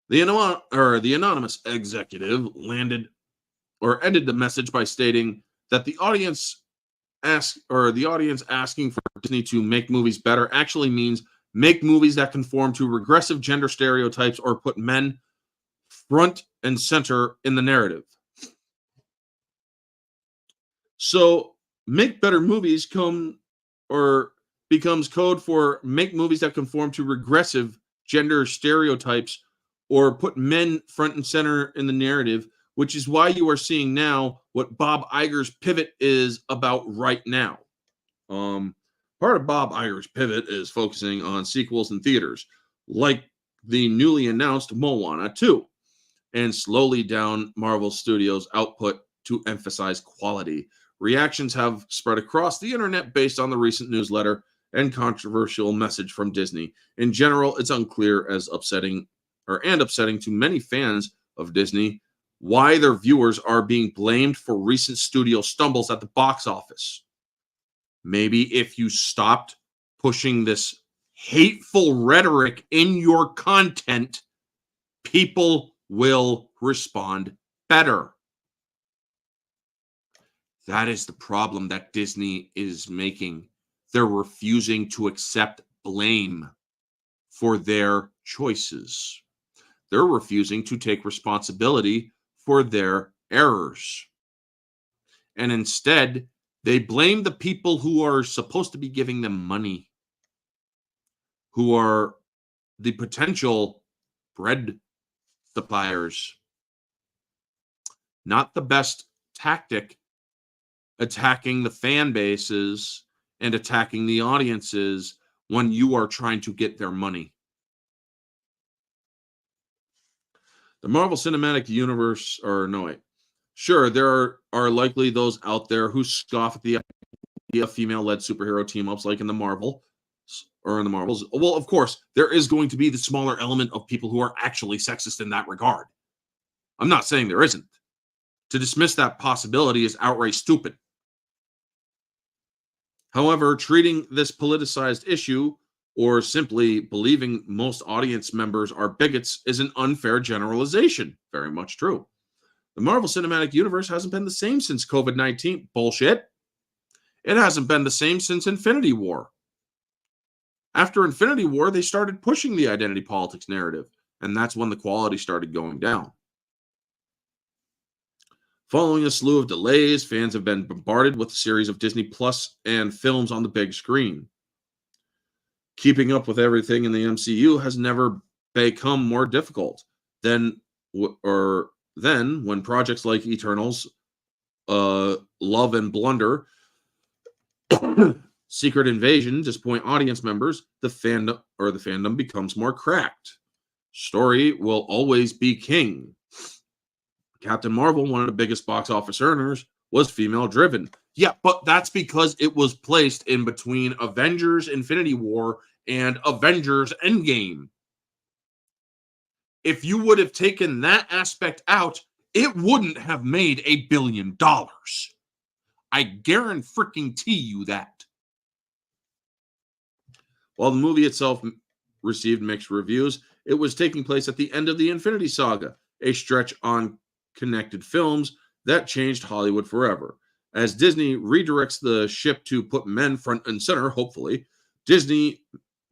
Speaker 1: The anonymous executive ended the message by stating that the audience asking for Disney to make movies better actually means make movies that conform to regressive gender stereotypes or put men front and center in the narrative. So make better movies becomes code for make movies that conform to regressive gender stereotypes or put men front and center in the narrative, which is why you are seeing now what Bob Iger's pivot is about right now. Part of Bob Iger's pivot is focusing on sequels in theaters, like the newly announced Moana 2, and slowly down Marvel Studios' output to emphasize quality. Reactions have spread across the internet based on the recent newsletter and controversial message from Disney. In general, it's unclear as upsetting to many fans of Disney why their viewers are being blamed for recent studio stumbles at the box office. Maybe if you stopped pushing this hateful rhetoric in your content, people will respond better. That is the problem that Disney is making. They're refusing to accept blame for their choices. They're refusing to take responsibility for their errors. And instead, they blame the people who are supposed to be giving them money, who are the potential bread suppliers. Not the best tactic, attacking the fan bases and attacking the audiences when you are trying to get their money. The Marvel Cinematic Universe, sure, there are likely those out there who scoff at the idea of female-led superhero team-ups like in the Marvels. Well, of course, there is going to be the smaller element of people who are actually sexist in that regard. I'm not saying there isn't. To dismiss that possibility is outright stupid. However, treating this politicized issue or simply believing most audience members are bigots is an unfair generalization. Very much true. The Marvel Cinematic Universe hasn't been the same since COVID-19. Bullshit. It hasn't been the same since Infinity War. After Infinity War, they started pushing the identity politics narrative, and that's when the quality started going down. Following a slew of delays, fans have been bombarded with a series of Disney Plus and films on the big screen. Keeping up with everything in the MCU has never become more difficult than when projects like Eternals, Love and Blunder, Secret Invasion disappoint audience members. The fandom becomes more cracked. Story will always be king. Captain Marvel, one of the biggest box office earners, was female driven. Yeah, but that's because it was placed in between Avengers Infinity War and Avengers Endgame. If you would have taken that aspect out, it wouldn't have made $1 billion. I guarantee you that. While the movie itself received mixed reviews, it was taking place at the end of the Infinity Saga, a stretch on connected films that changed Hollywood forever. As Disney redirects the ship to put men front and center, hopefully, Disney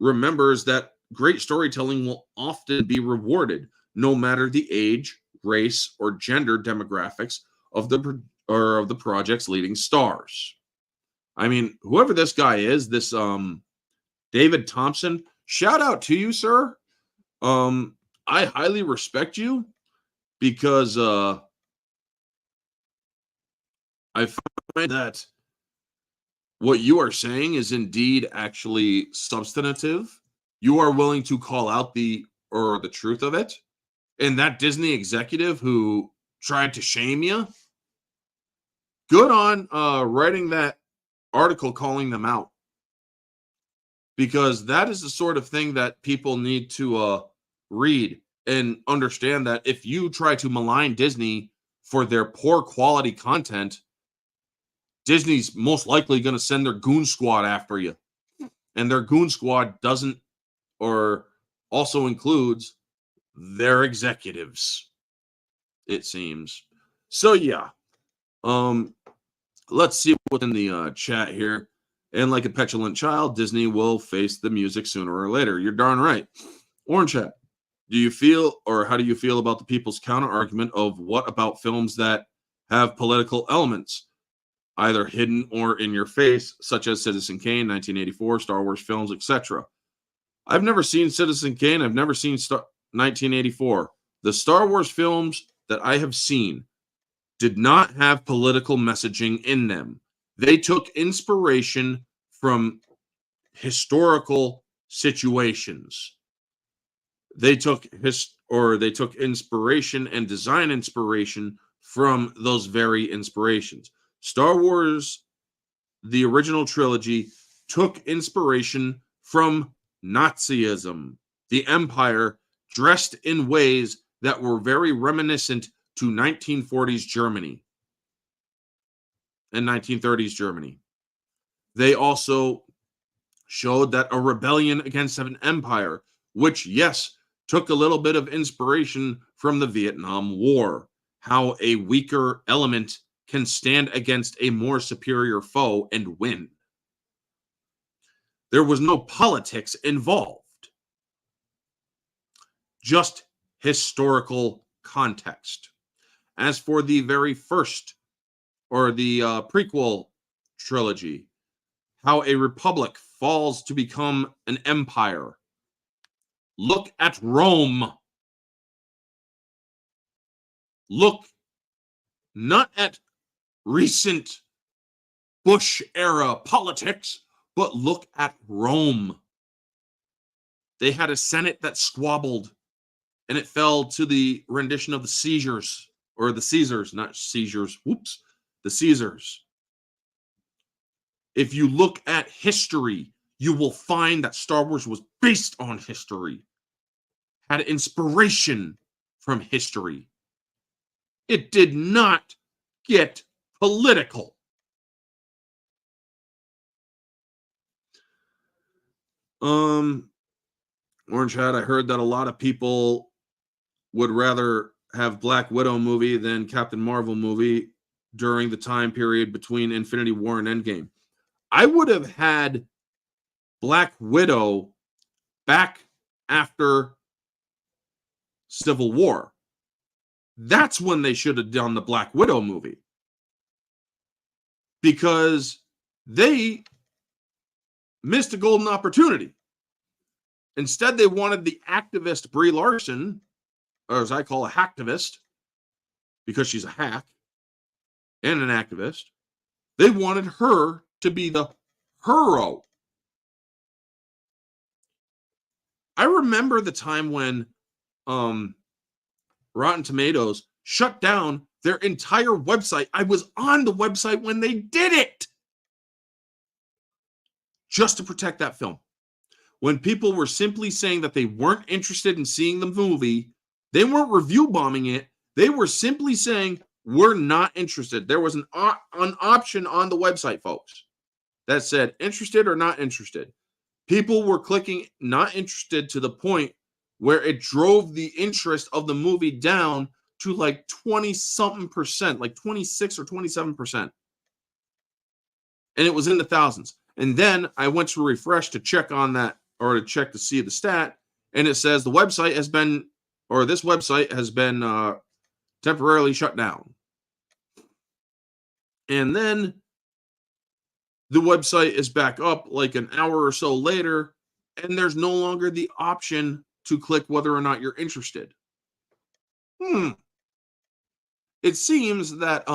Speaker 1: remembers that great storytelling will often be rewarded, no matter the age, race, or gender demographics of the project's leading stars. I mean, whoever this guy is, this David Thompson, shout out to you, sir. I highly respect you because I find that what you are saying is indeed actually substantive. You are willing to call out the truth of it. And that Disney executive who tried to shame you, good on writing that article calling them out. Because that is the sort of thing that people need to read and understand, that if you try to malign Disney for their poor quality content, Disney's most likely going to send their goon squad after you. And their goon squad also includes their executives, it seems. So yeah. Let's see what's in the chat here. And like a petulant child, Disney will face the music sooner or later. You're darn right. Orange Hat, how do you feel about the people's counter argument of what about films that have political elements, either hidden or in your face, such as Citizen Kane, 1984, Star Wars films, etc.? I've never seen Citizen Kane. I've never seen 1984. The Star Wars films that I have seen did not have political messaging in them. They took inspiration from historical situations. They took inspiration and design inspiration from those very inspirations. Star Wars, the original trilogy, took inspiration from Nazism, the Empire, dressed in ways that were very reminiscent to 1940s Germany and 1930s Germany. They also showed that a rebellion against an empire, which, yes, took a little bit of inspiration from the Vietnam War, how a weaker element can stand against a more superior foe and win. There was no politics involved, just historical context. As for the very first, or the prequel trilogy, how a republic falls to become an empire. Look at Rome. Look not at recent Bush era politics, but look at Rome. They had a Senate that squabbled, and it fell to the rendition of the Caesars, or the Caesars, not seizures. Whoops, the Caesars. If you look at history, you will find that Star Wars was based on history, had inspiration from history. It did not get political. Orange Hat, I heard that a lot of people would rather have Black Widow movie than Captain Marvel movie during the time period between Infinity War and Endgame. I would have had Black Widow back after Civil War. That's when they should have done the Black Widow movie, because they missed a golden opportunity. Instead, they wanted the activist Brie Larson, or as I call a hacktivist, because she's a hack and an activist. They wanted her to be the hero. I remember the time when Rotten Tomatoes shut down their entire website. I was on the website when they did it, just to protect that film. When people were simply saying that they weren't interested in seeing the movie, they weren't review bombing it. They were simply saying, we're not interested. There was an option on the website, folks, that said interested or not interested. People were clicking not interested to the point where it drove the interest of the movie down to like 20-something percent, like 26 or 27%. And it was in the thousands. And then I went to refresh to check on that, or to check to see the stat, and it says the website has been, or this website has been temporarily shut down. And then the website is back up like an hour or so later, and there's no longer the option to click whether or not you're interested. It seems that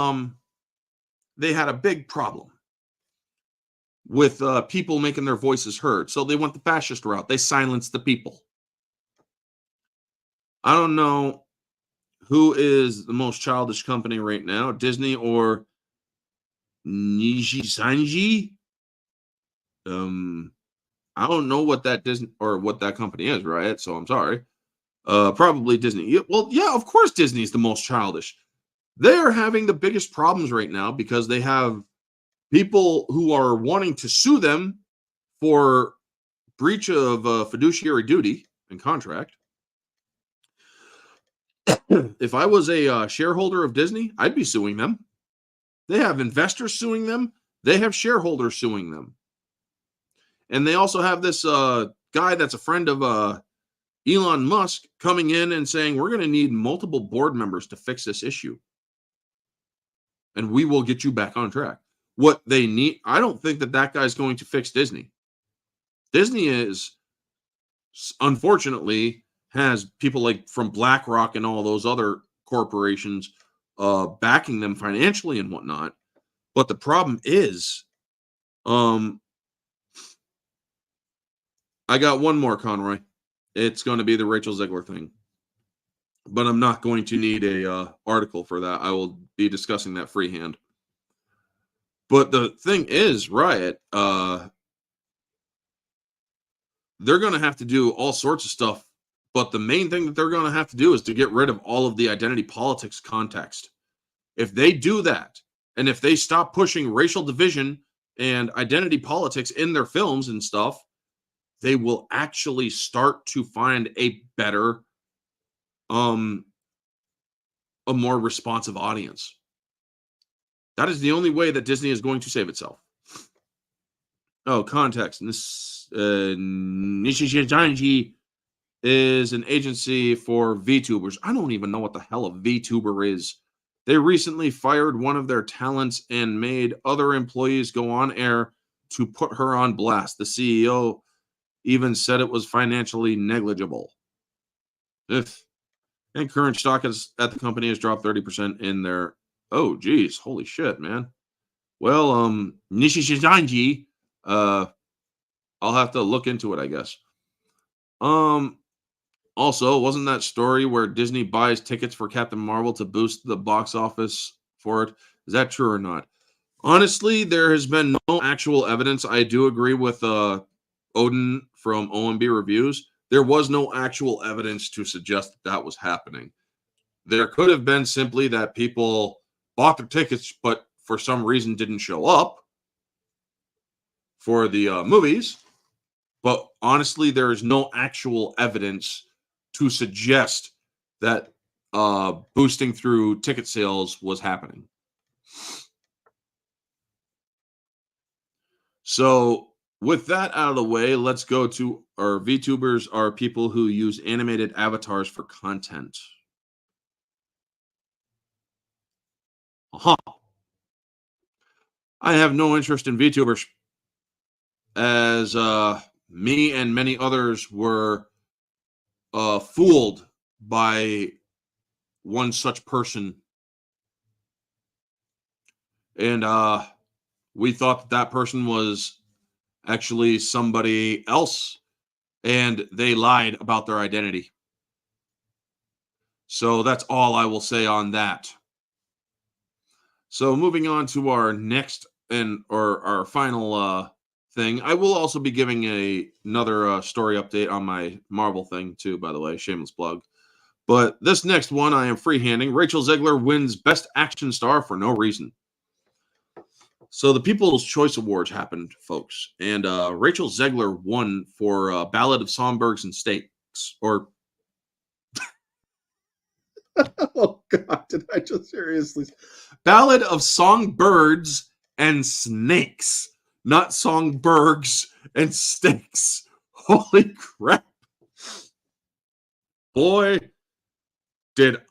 Speaker 1: they had a big problem with people making their voices heard. So they went the fascist route. They silenced the people. I don't know who is the most childish company right now, Disney or Niji Sanji. I don't know what that Disney or what that company is, right? So I'm sorry. Probably Disney. Well, yeah, of course Disney is the most childish. They are having the biggest problems right now because they have people who are wanting to sue them for breach of fiduciary duty and contract. If I was a shareholder of Disney, I'd be suing them. They have investors suing them. They have shareholders suing them. And they also have this guy that's a friend of Elon Musk coming in and saying, we're going to need multiple board members to fix this issue. And we will get you back on track. What they need, I don't think that guy's going to fix Disney. Disney is, unfortunately, has people like from BlackRock and all those other corporations backing them financially and whatnot. But the problem is, I got one more, Conroy. It's going to be the Rachel Zegler thing. But I'm not going to need a article for that. I will be discussing that freehand. But the thing is, Riot, they're going to have to do all sorts of stuff. But the main thing that they're going to have to do is to get rid of all of the identity politics context. If they do that, and if they stop pushing racial division and identity politics in their films and stuff, they will actually start to find a better, a more responsive audience. That is the only way that Disney is going to save itself. Oh, context. Nishijanji is an agency for VTubers. I don't even know what the hell a VTuber is. They recently fired one of their talents and made other employees go on air to put her on blast. The CEO even said it was financially negligible. And current stock at the company has dropped 30% in their... Oh, geez. Holy shit, man. Well, Nishijanji, I'll have to look into it, I guess. Also, wasn't that story where Disney buys tickets for Captain Marvel to boost the box office for it? Is that true or not? Honestly, there has been no actual evidence. I do agree with Odin from OMB Reviews. There was no actual evidence to suggest that was happening. There could have been simply that people bought their tickets, but for some reason didn't show up for the movies. But honestly, there is no actual evidence to suggest that boosting through ticket sales was happening. So with that out of the way, let's go to our VTubers are people who use animated avatars for content. I have no interest in VTubers, as me and many others were fooled by one such person. And we thought that person was actually somebody else, and they lied about their identity. So that's all I will say on that. So moving on to our next or our final thing, I will also be giving another story update on my Marvel thing too, by the way, shameless plug. But this next one I am freehanding. Rachel Zegler wins Best Action Star for no reason. So the People's Choice Awards happened, folks, and Rachel Zegler won for Ballad of Songbirds and Snakes, or oh God, did I just seriously? Ballad of Songbirds and Snakes, not Songbirds and Snakes. Holy crap. Boy,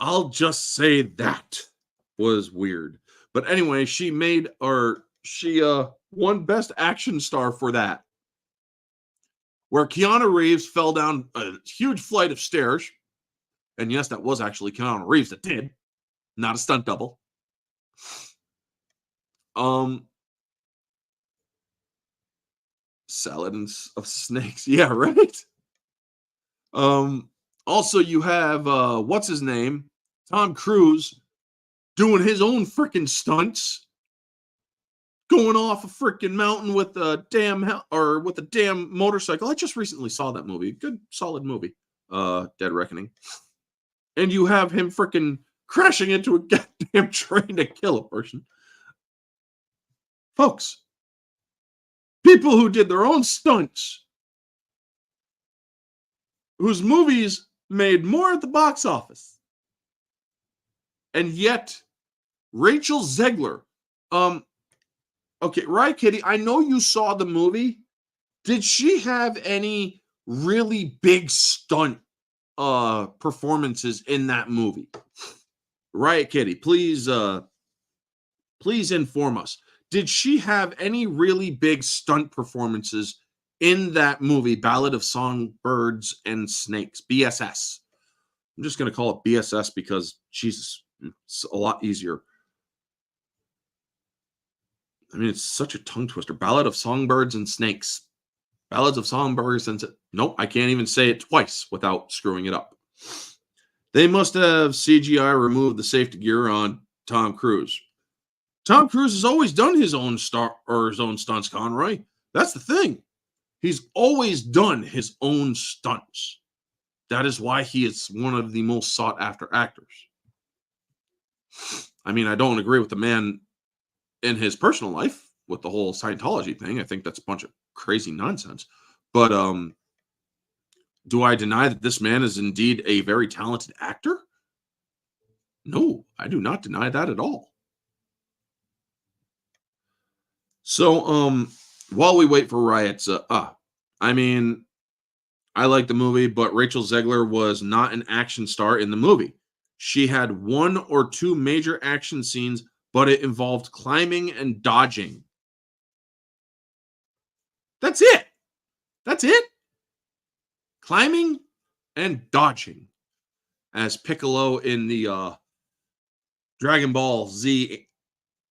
Speaker 1: I'll just say that was weird. But anyway, she won Best Action Star for that, where Keanu Reeves fell down a huge flight of stairs. And yes, that was actually Keanu Reeves that did, not a stunt double. Salad of snakes. Yeah, right. Also, you have what's his name? Tom Cruise doing his own freaking stunts, going off a freaking mountain with a damn motorcycle. I just recently saw that movie. Good, solid movie. Dead Reckoning. And you have him freaking crashing into a goddamn train to kill a person. Folks, people who did their own stunts, whose movies made more at the box office. And yet, Rachel Zegler, okay, right, Kitty, I know you saw the movie. Did she have any really big stunt performances in that movie? Right, Kitty, please inform us. Did she have any really big stunt performances in that movie, Ballad of Songbirds and Snakes, BSS? I'm just going to call it BSS because, Jesus, It's a lot easier. I mean, it's such a tongue twister. Ballad of Songbirds and Snakes. Ballads of Songbirds and nope, I can't even say it twice without screwing it up. They must have CGI removed the safety gear on Tom Cruise. Tom Cruise has always done his own stunts, Conroy. That's the thing. He's always done his own stunts. That is why he is one of the most sought after actors. I mean, I don't agree with the man in his personal life with the whole Scientology thing. I think that's a bunch of crazy nonsense. But do I deny that this man is indeed a very talented actor? No, I do not deny that at all. So, while we wait for riots, I mean, I like the movie, but Rachel Zegler was not an action star in the movie. She had 1 or 2 major action scenes, but it involved climbing and dodging. That's it. That's it. Climbing and dodging. As Piccolo in the Dragon Ball Z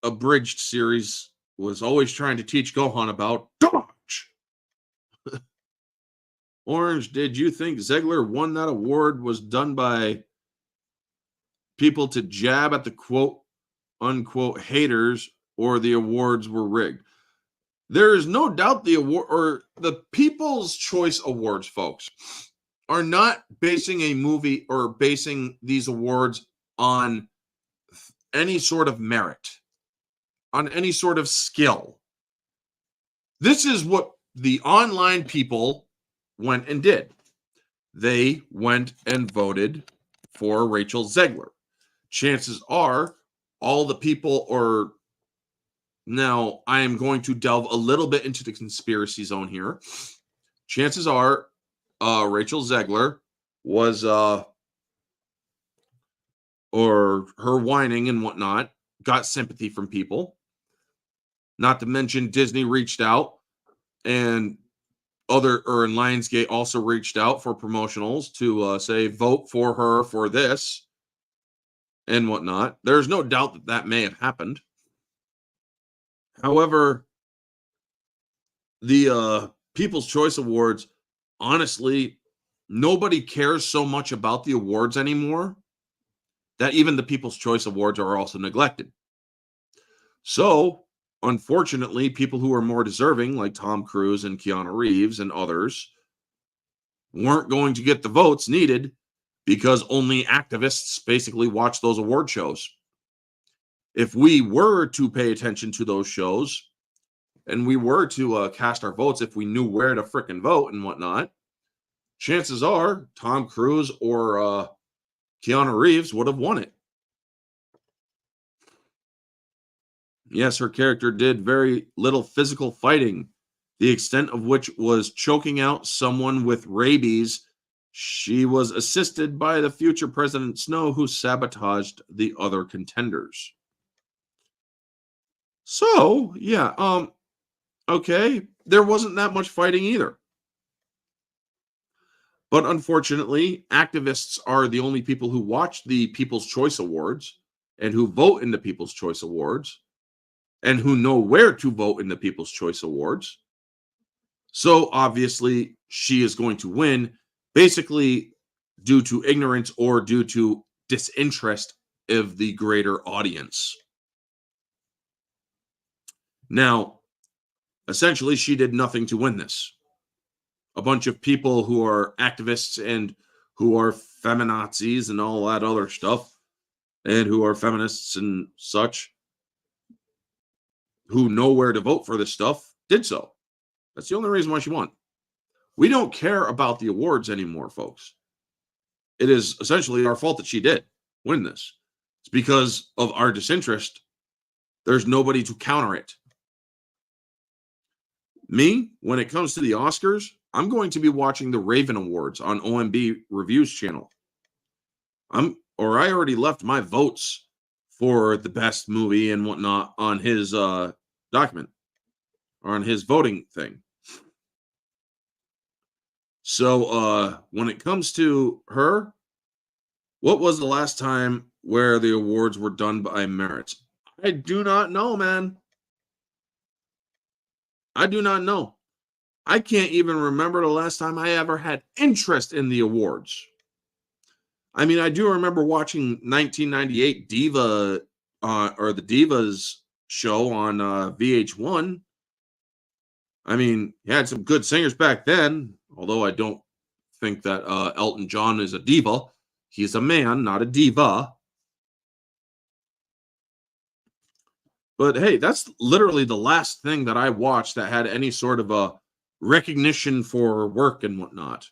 Speaker 1: abridged series was always trying to teach Gohan about dodge. Orange, did you think Zegler won that award was done by people to jab at the quote unquote haters, or the awards were rigged? There is no doubt the award or the People's Choice Awards, folks, are not basing a movie or basing these awards on any sort of merit, on any sort of skill. This is what the online people went and did. They went and voted for Rachel Zegler. Chances are all the people are now, I am going to delve a little bit into the conspiracy zone here. Chances are Rachel Zegler was or her whining and whatnot got sympathy from people. Not to mention Disney reached out, and Lionsgate also reached out for promotionals to say vote for her for this and whatnot. There's no doubt that that may have happened. However, the People's Choice Awards, honestly, nobody cares so much about the awards anymore that even the People's Choice Awards are also neglected. So, unfortunately, people who are more deserving, like Tom Cruise and Keanu Reeves and others, weren't going to get the votes needed because only activists basically watch those award shows. If we were to pay attention to those shows and we were to cast our votes, if we knew where to frickin' vote and whatnot, chances are Tom Cruise or Keanu Reeves would have won it. Yes, her character did very little physical fighting, the extent of which was choking out someone with rabies. She was assisted by the future President Snow, who sabotaged the other contenders. So, yeah, okay, there wasn't that much fighting either. But unfortunately, activists are the only people who watch the People's Choice Awards and who vote in the People's Choice Awards and who know where to vote in the People's Choice Awards. So obviously, she is going to win, basically due to ignorance or due to disinterest of the greater audience. Now, essentially, she did nothing to win this. A bunch of people who are activists and who are feminazis and all that other stuff, and who are feminists and such, who know where to vote for this stuff, did so. That's the only reason why she won. We don't care about the awards anymore, folks. It is essentially our fault that she did win this. It's because of our disinterest. There's nobody to counter it. Me, when it comes to the Oscars, I'm going to be watching the Raven Awards on OMB Reviews channel. I already left my votes for the best movie and whatnot on his document or on his voting thing. So when it comes to her, what was the last time where the awards were done by merit? I do not know, man. I do not know. I can't even remember the last time I ever had interest in the awards. I mean, I do remember watching 1998 Diva or the Divas show on VH1. I mean, you had some good singers back then, although I don't think that Elton John is a diva. He's a man, not a diva. But hey, that's literally the last thing that I watched that had any sort of a recognition for work and whatnot,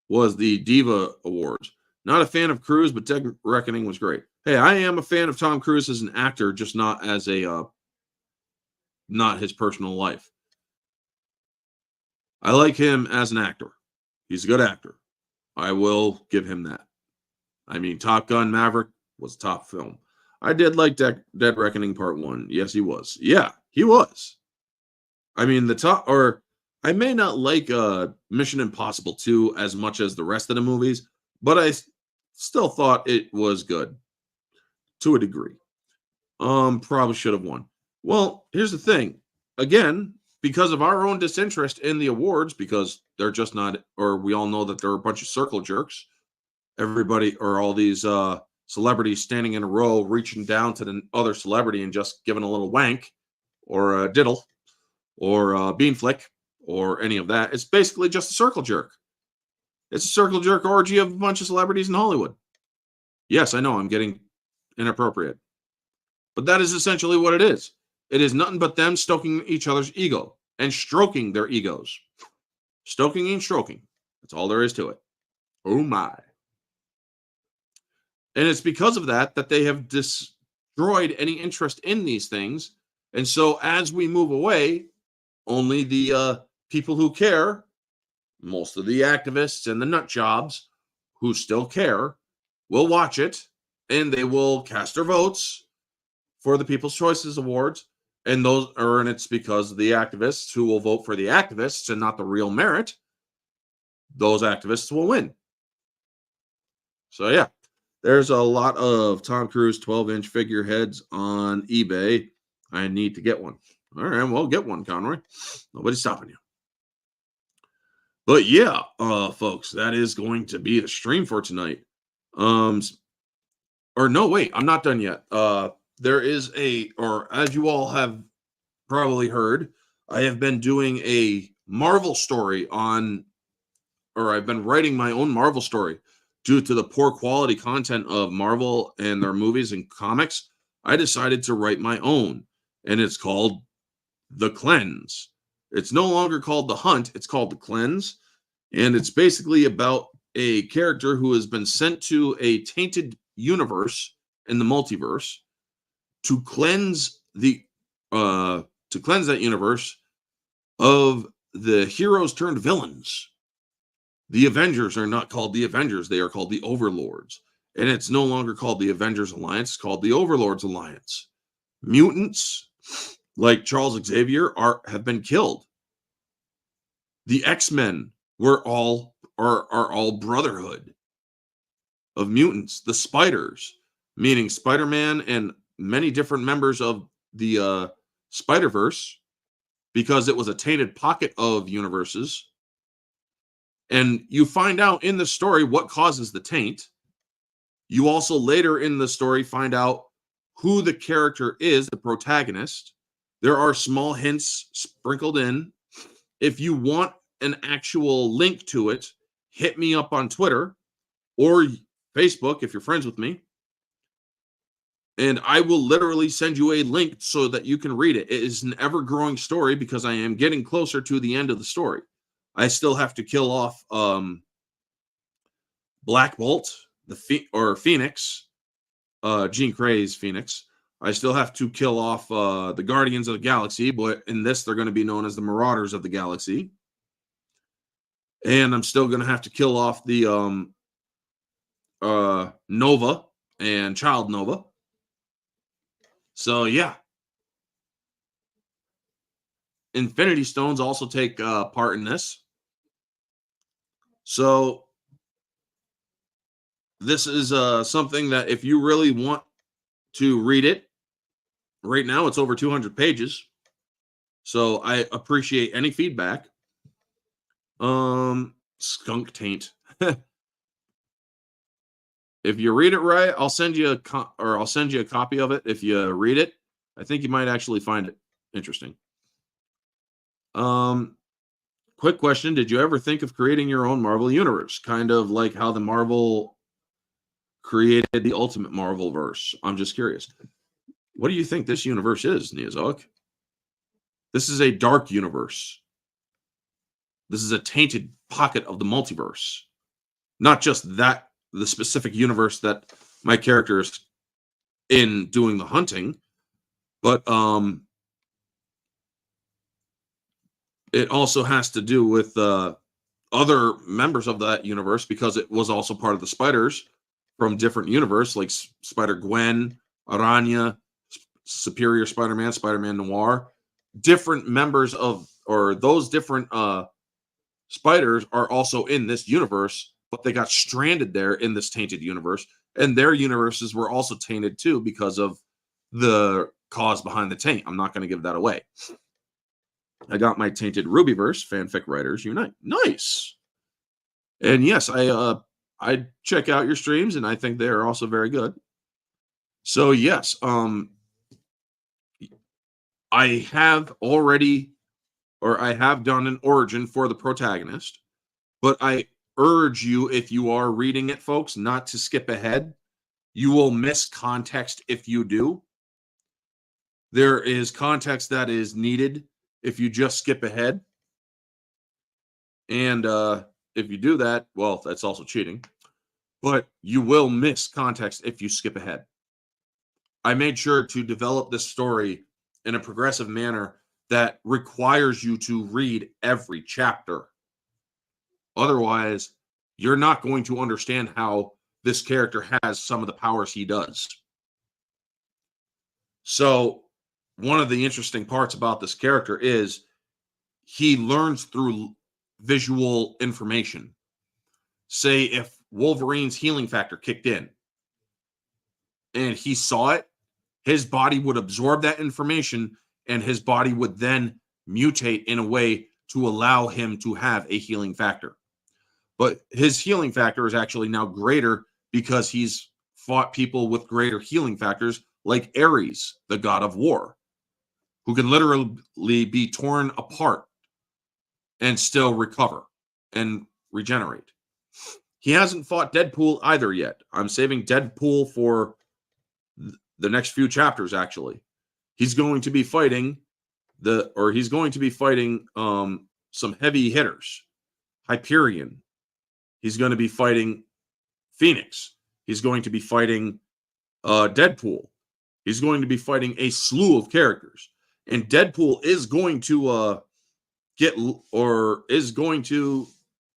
Speaker 1: was the Diva Awards. Not a fan of Cruise, but Dead Reckoning was great. Hey, I am a fan of Tom Cruise as an actor, just not as a not his personal life. I like him as an actor. He's a good actor. I will give him that. I mean, Top Gun Maverick was a top film. I did like Dead Reckoning Part 1. Yes, he was. Yeah, he was. I mean, I may not like Mission Impossible 2 as much as the rest of the movies, but I still thought it was good to a degree. Probably should have won. Well, here's the thing. Again, because of our own disinterest in the awards, because they're just not, or we all know that they're a bunch of circle jerks. Everybody, or all these celebrities standing in a row, reaching down to the other celebrity and just giving a little wank or a diddle or a bean flick or any of that. It's basically just a circle jerk. It's a circle jerk orgy of a bunch of celebrities in Hollywood. Yes, I know I'm getting inappropriate, but that is essentially what it is. It is nothing but them stoking each other's ego and stroking their egos. Stoking and stroking. That's all there is to it. Oh my. And it's because of that that they have destroyed any interest in these things. And so as we move away, only the people who care, most of the activists and the nut jobs who still care, will watch it, and they will cast their votes for the People's Choices Awards. And it's because of the activists who will vote for the activists and not the real merit. Those activists will win. So yeah, there's a lot of Tom Cruise 12-inch figureheads on eBay. I need to get one. All right, well, get one, Conroy. Nobody's stopping you. But yeah, folks, that is going to be the stream for tonight. Or no, wait, I'm not done yet. There is as you all have probably heard, I have been doing a Marvel story I've been writing my own Marvel story due to the poor quality content of Marvel and their movies and comics. I decided to write my own, and it's called The Cleanse. It's no longer called The Hunt, it's called The Cleanse, and it's basically about a character who has been sent to a tainted universe in the multiverse to cleanse that universe of the heroes turned villains. The Avengers are not called the Avengers, they are called the Overlords. And it's no longer called the Avengers Alliance, it's called the Overlords Alliance. Mutants like Charles Xavier have been killed. The X-Men are all brotherhood of mutants. The Spiders, meaning Spider-Man and many different members of the Spider-Verse, because it was a tainted pocket of universes. And you find out in the story what causes the taint. You also later in the story find out who the character is, the protagonist. There are small hints sprinkled in. If you want an actual link to it, hit me up on Twitter or Facebook if you're friends with me. And I will literally send you a link so that you can read it. It is an ever-growing story because I am getting closer to the end of the story. I still have to kill off Black Bolt, Phoenix, Jean Grey's Phoenix. I still have to kill off the Guardians of the Galaxy, but in this they're going to be known as the Marauders of the Galaxy. And I'm still going to have to kill off the Nova and Child Nova. So yeah. Infinity Stones also take part in this. So this is something that if you really want to read it, right now it's over 200 pages. So I appreciate any feedback. Skunk Taint. If you read it right, I'll send you a copy of it. If you read it, I think you might actually find it interesting. Quick question: did you ever think of creating your own Marvel universe, kind of like how the Marvel created the Ultimate Marvel verse? I'm just curious. What do you think this universe is, Neozoic? This is a dark universe. This is a tainted pocket of the multiverse. Not just that, the specific universe that my character is in doing the hunting, but it also has to do with other members of that universe, because it was also part of the spiders from different universe, like Spider-Gwen, Aranya, Superior Spider-Man, Spider-Man Noir. Different members of, or those different spiders are also in this universe, but they got stranded there in this tainted universe, and their universes were also tainted too because of the cause behind the taint. I'm not going to give that away. I got my Tainted Rubyverse, fanfic writers unite. Nice. And yes, I check out your streams, and I think they are also very good. So yes, I have already, or I have done an origin for the protagonist, but I urge you, if you are reading it, folks, not to skip ahead. You will miss context if you do. There is context that is needed if you just skip ahead. And if you do that, well, that's also cheating. But you will miss context if you skip ahead. I made sure to develop this story in a progressive manner that requires you to read every chapter. Otherwise, you're not going to understand how this character has some of the powers he does. So, one of the interesting parts about this character is he learns through visual information. Say if Wolverine's healing factor kicked in and he saw it, his body would absorb that information, and his body would then mutate in a way to allow him to have a healing factor. But his healing factor is actually now greater because he's fought people with greater healing factors, like Ares, the god of war, who can literally be torn apart and still recover and regenerate. He hasn't fought Deadpool either yet. I'm saving Deadpool for the next few chapters, actually. He's going to be fighting some heavy hitters. Hyperion. He's going to be fighting Phoenix. He's going to be fighting Deadpool. He's going to be fighting a slew of characters. And Deadpool is going to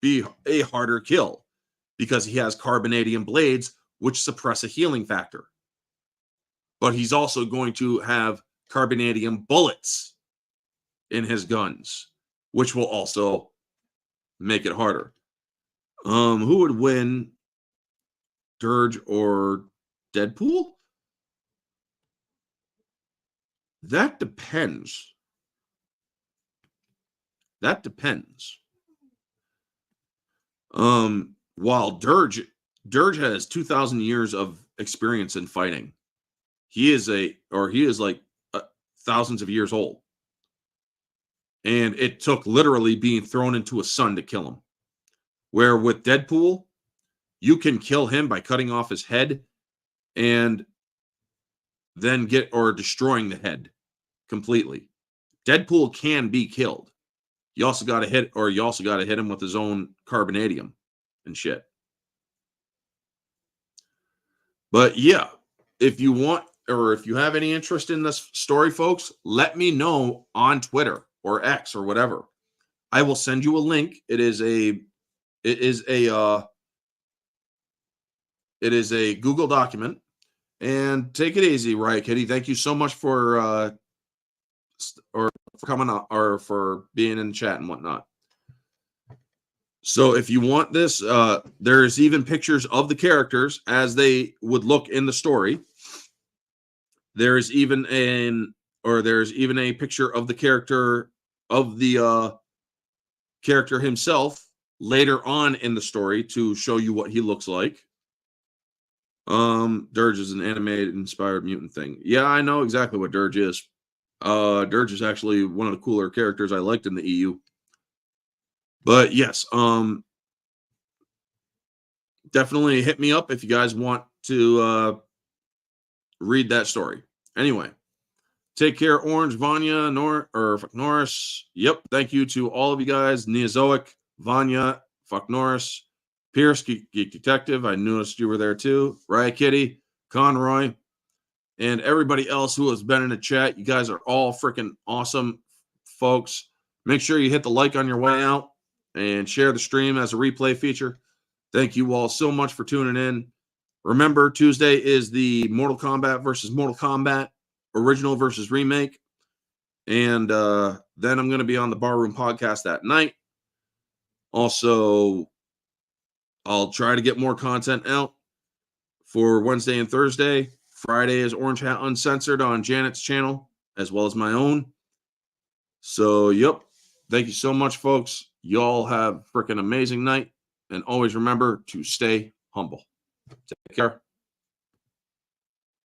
Speaker 1: be a harder kill because he has carbonadium blades, which suppress a healing factor. But he's also going to have carbonadium bullets in his guns, which will also make it harder. Who would win, Dirge or Deadpool? That depends. While Dirge has 2,000 years of experience in fighting. He is like thousands of years old. And it took literally being thrown into a sun to kill him. Where with Deadpool, you can kill him by cutting off his head and then destroying the head completely. Deadpool can be killed. You also got to hit him with his own carbonadium and shit. But yeah, if you want, or if you have any interest in this story, folks, let me know on Twitter or X or whatever. I will send you a link. It is a Google document. And take it easy, Riot Kitty. Thank you so much for coming on, or for being in the chat and whatnot. So if you want this, there's even pictures of the characters as they would look in the story. There's even a picture of the character himself later on in the story to show you what he looks like. Dirge is an animated inspired mutant thing. Yeah, I know exactly what Dirge is. Dirge is actually one of the cooler characters I liked in the EU. But yes, definitely hit me up if you guys want to read that story. Anyway, take care, Orange, Vanya, Norris. Yep, thank you to all of you guys. Neozoic, Vanya, Fuck Norris, Pierce, Geek Detective. I noticed you were there too. Riot Kitty, Conroy, and everybody else who has been in the chat. You guys are all freaking awesome, folks. Make sure you hit the like on your way out and share the stream as a replay feature. Thank you all so much for tuning in. Remember, Tuesday is the Mortal Kombat versus Mortal Kombat, original versus remake. And then I'm going to be on the Barroom podcast that night. Also, I'll try to get more content out for Wednesday and Thursday. Friday is Orange Hat Uncensored on Janet's channel, as well as my own. So, yep. Thank you so much, folks. Y'all have a freaking amazing night. And always remember to stay humble. Take care.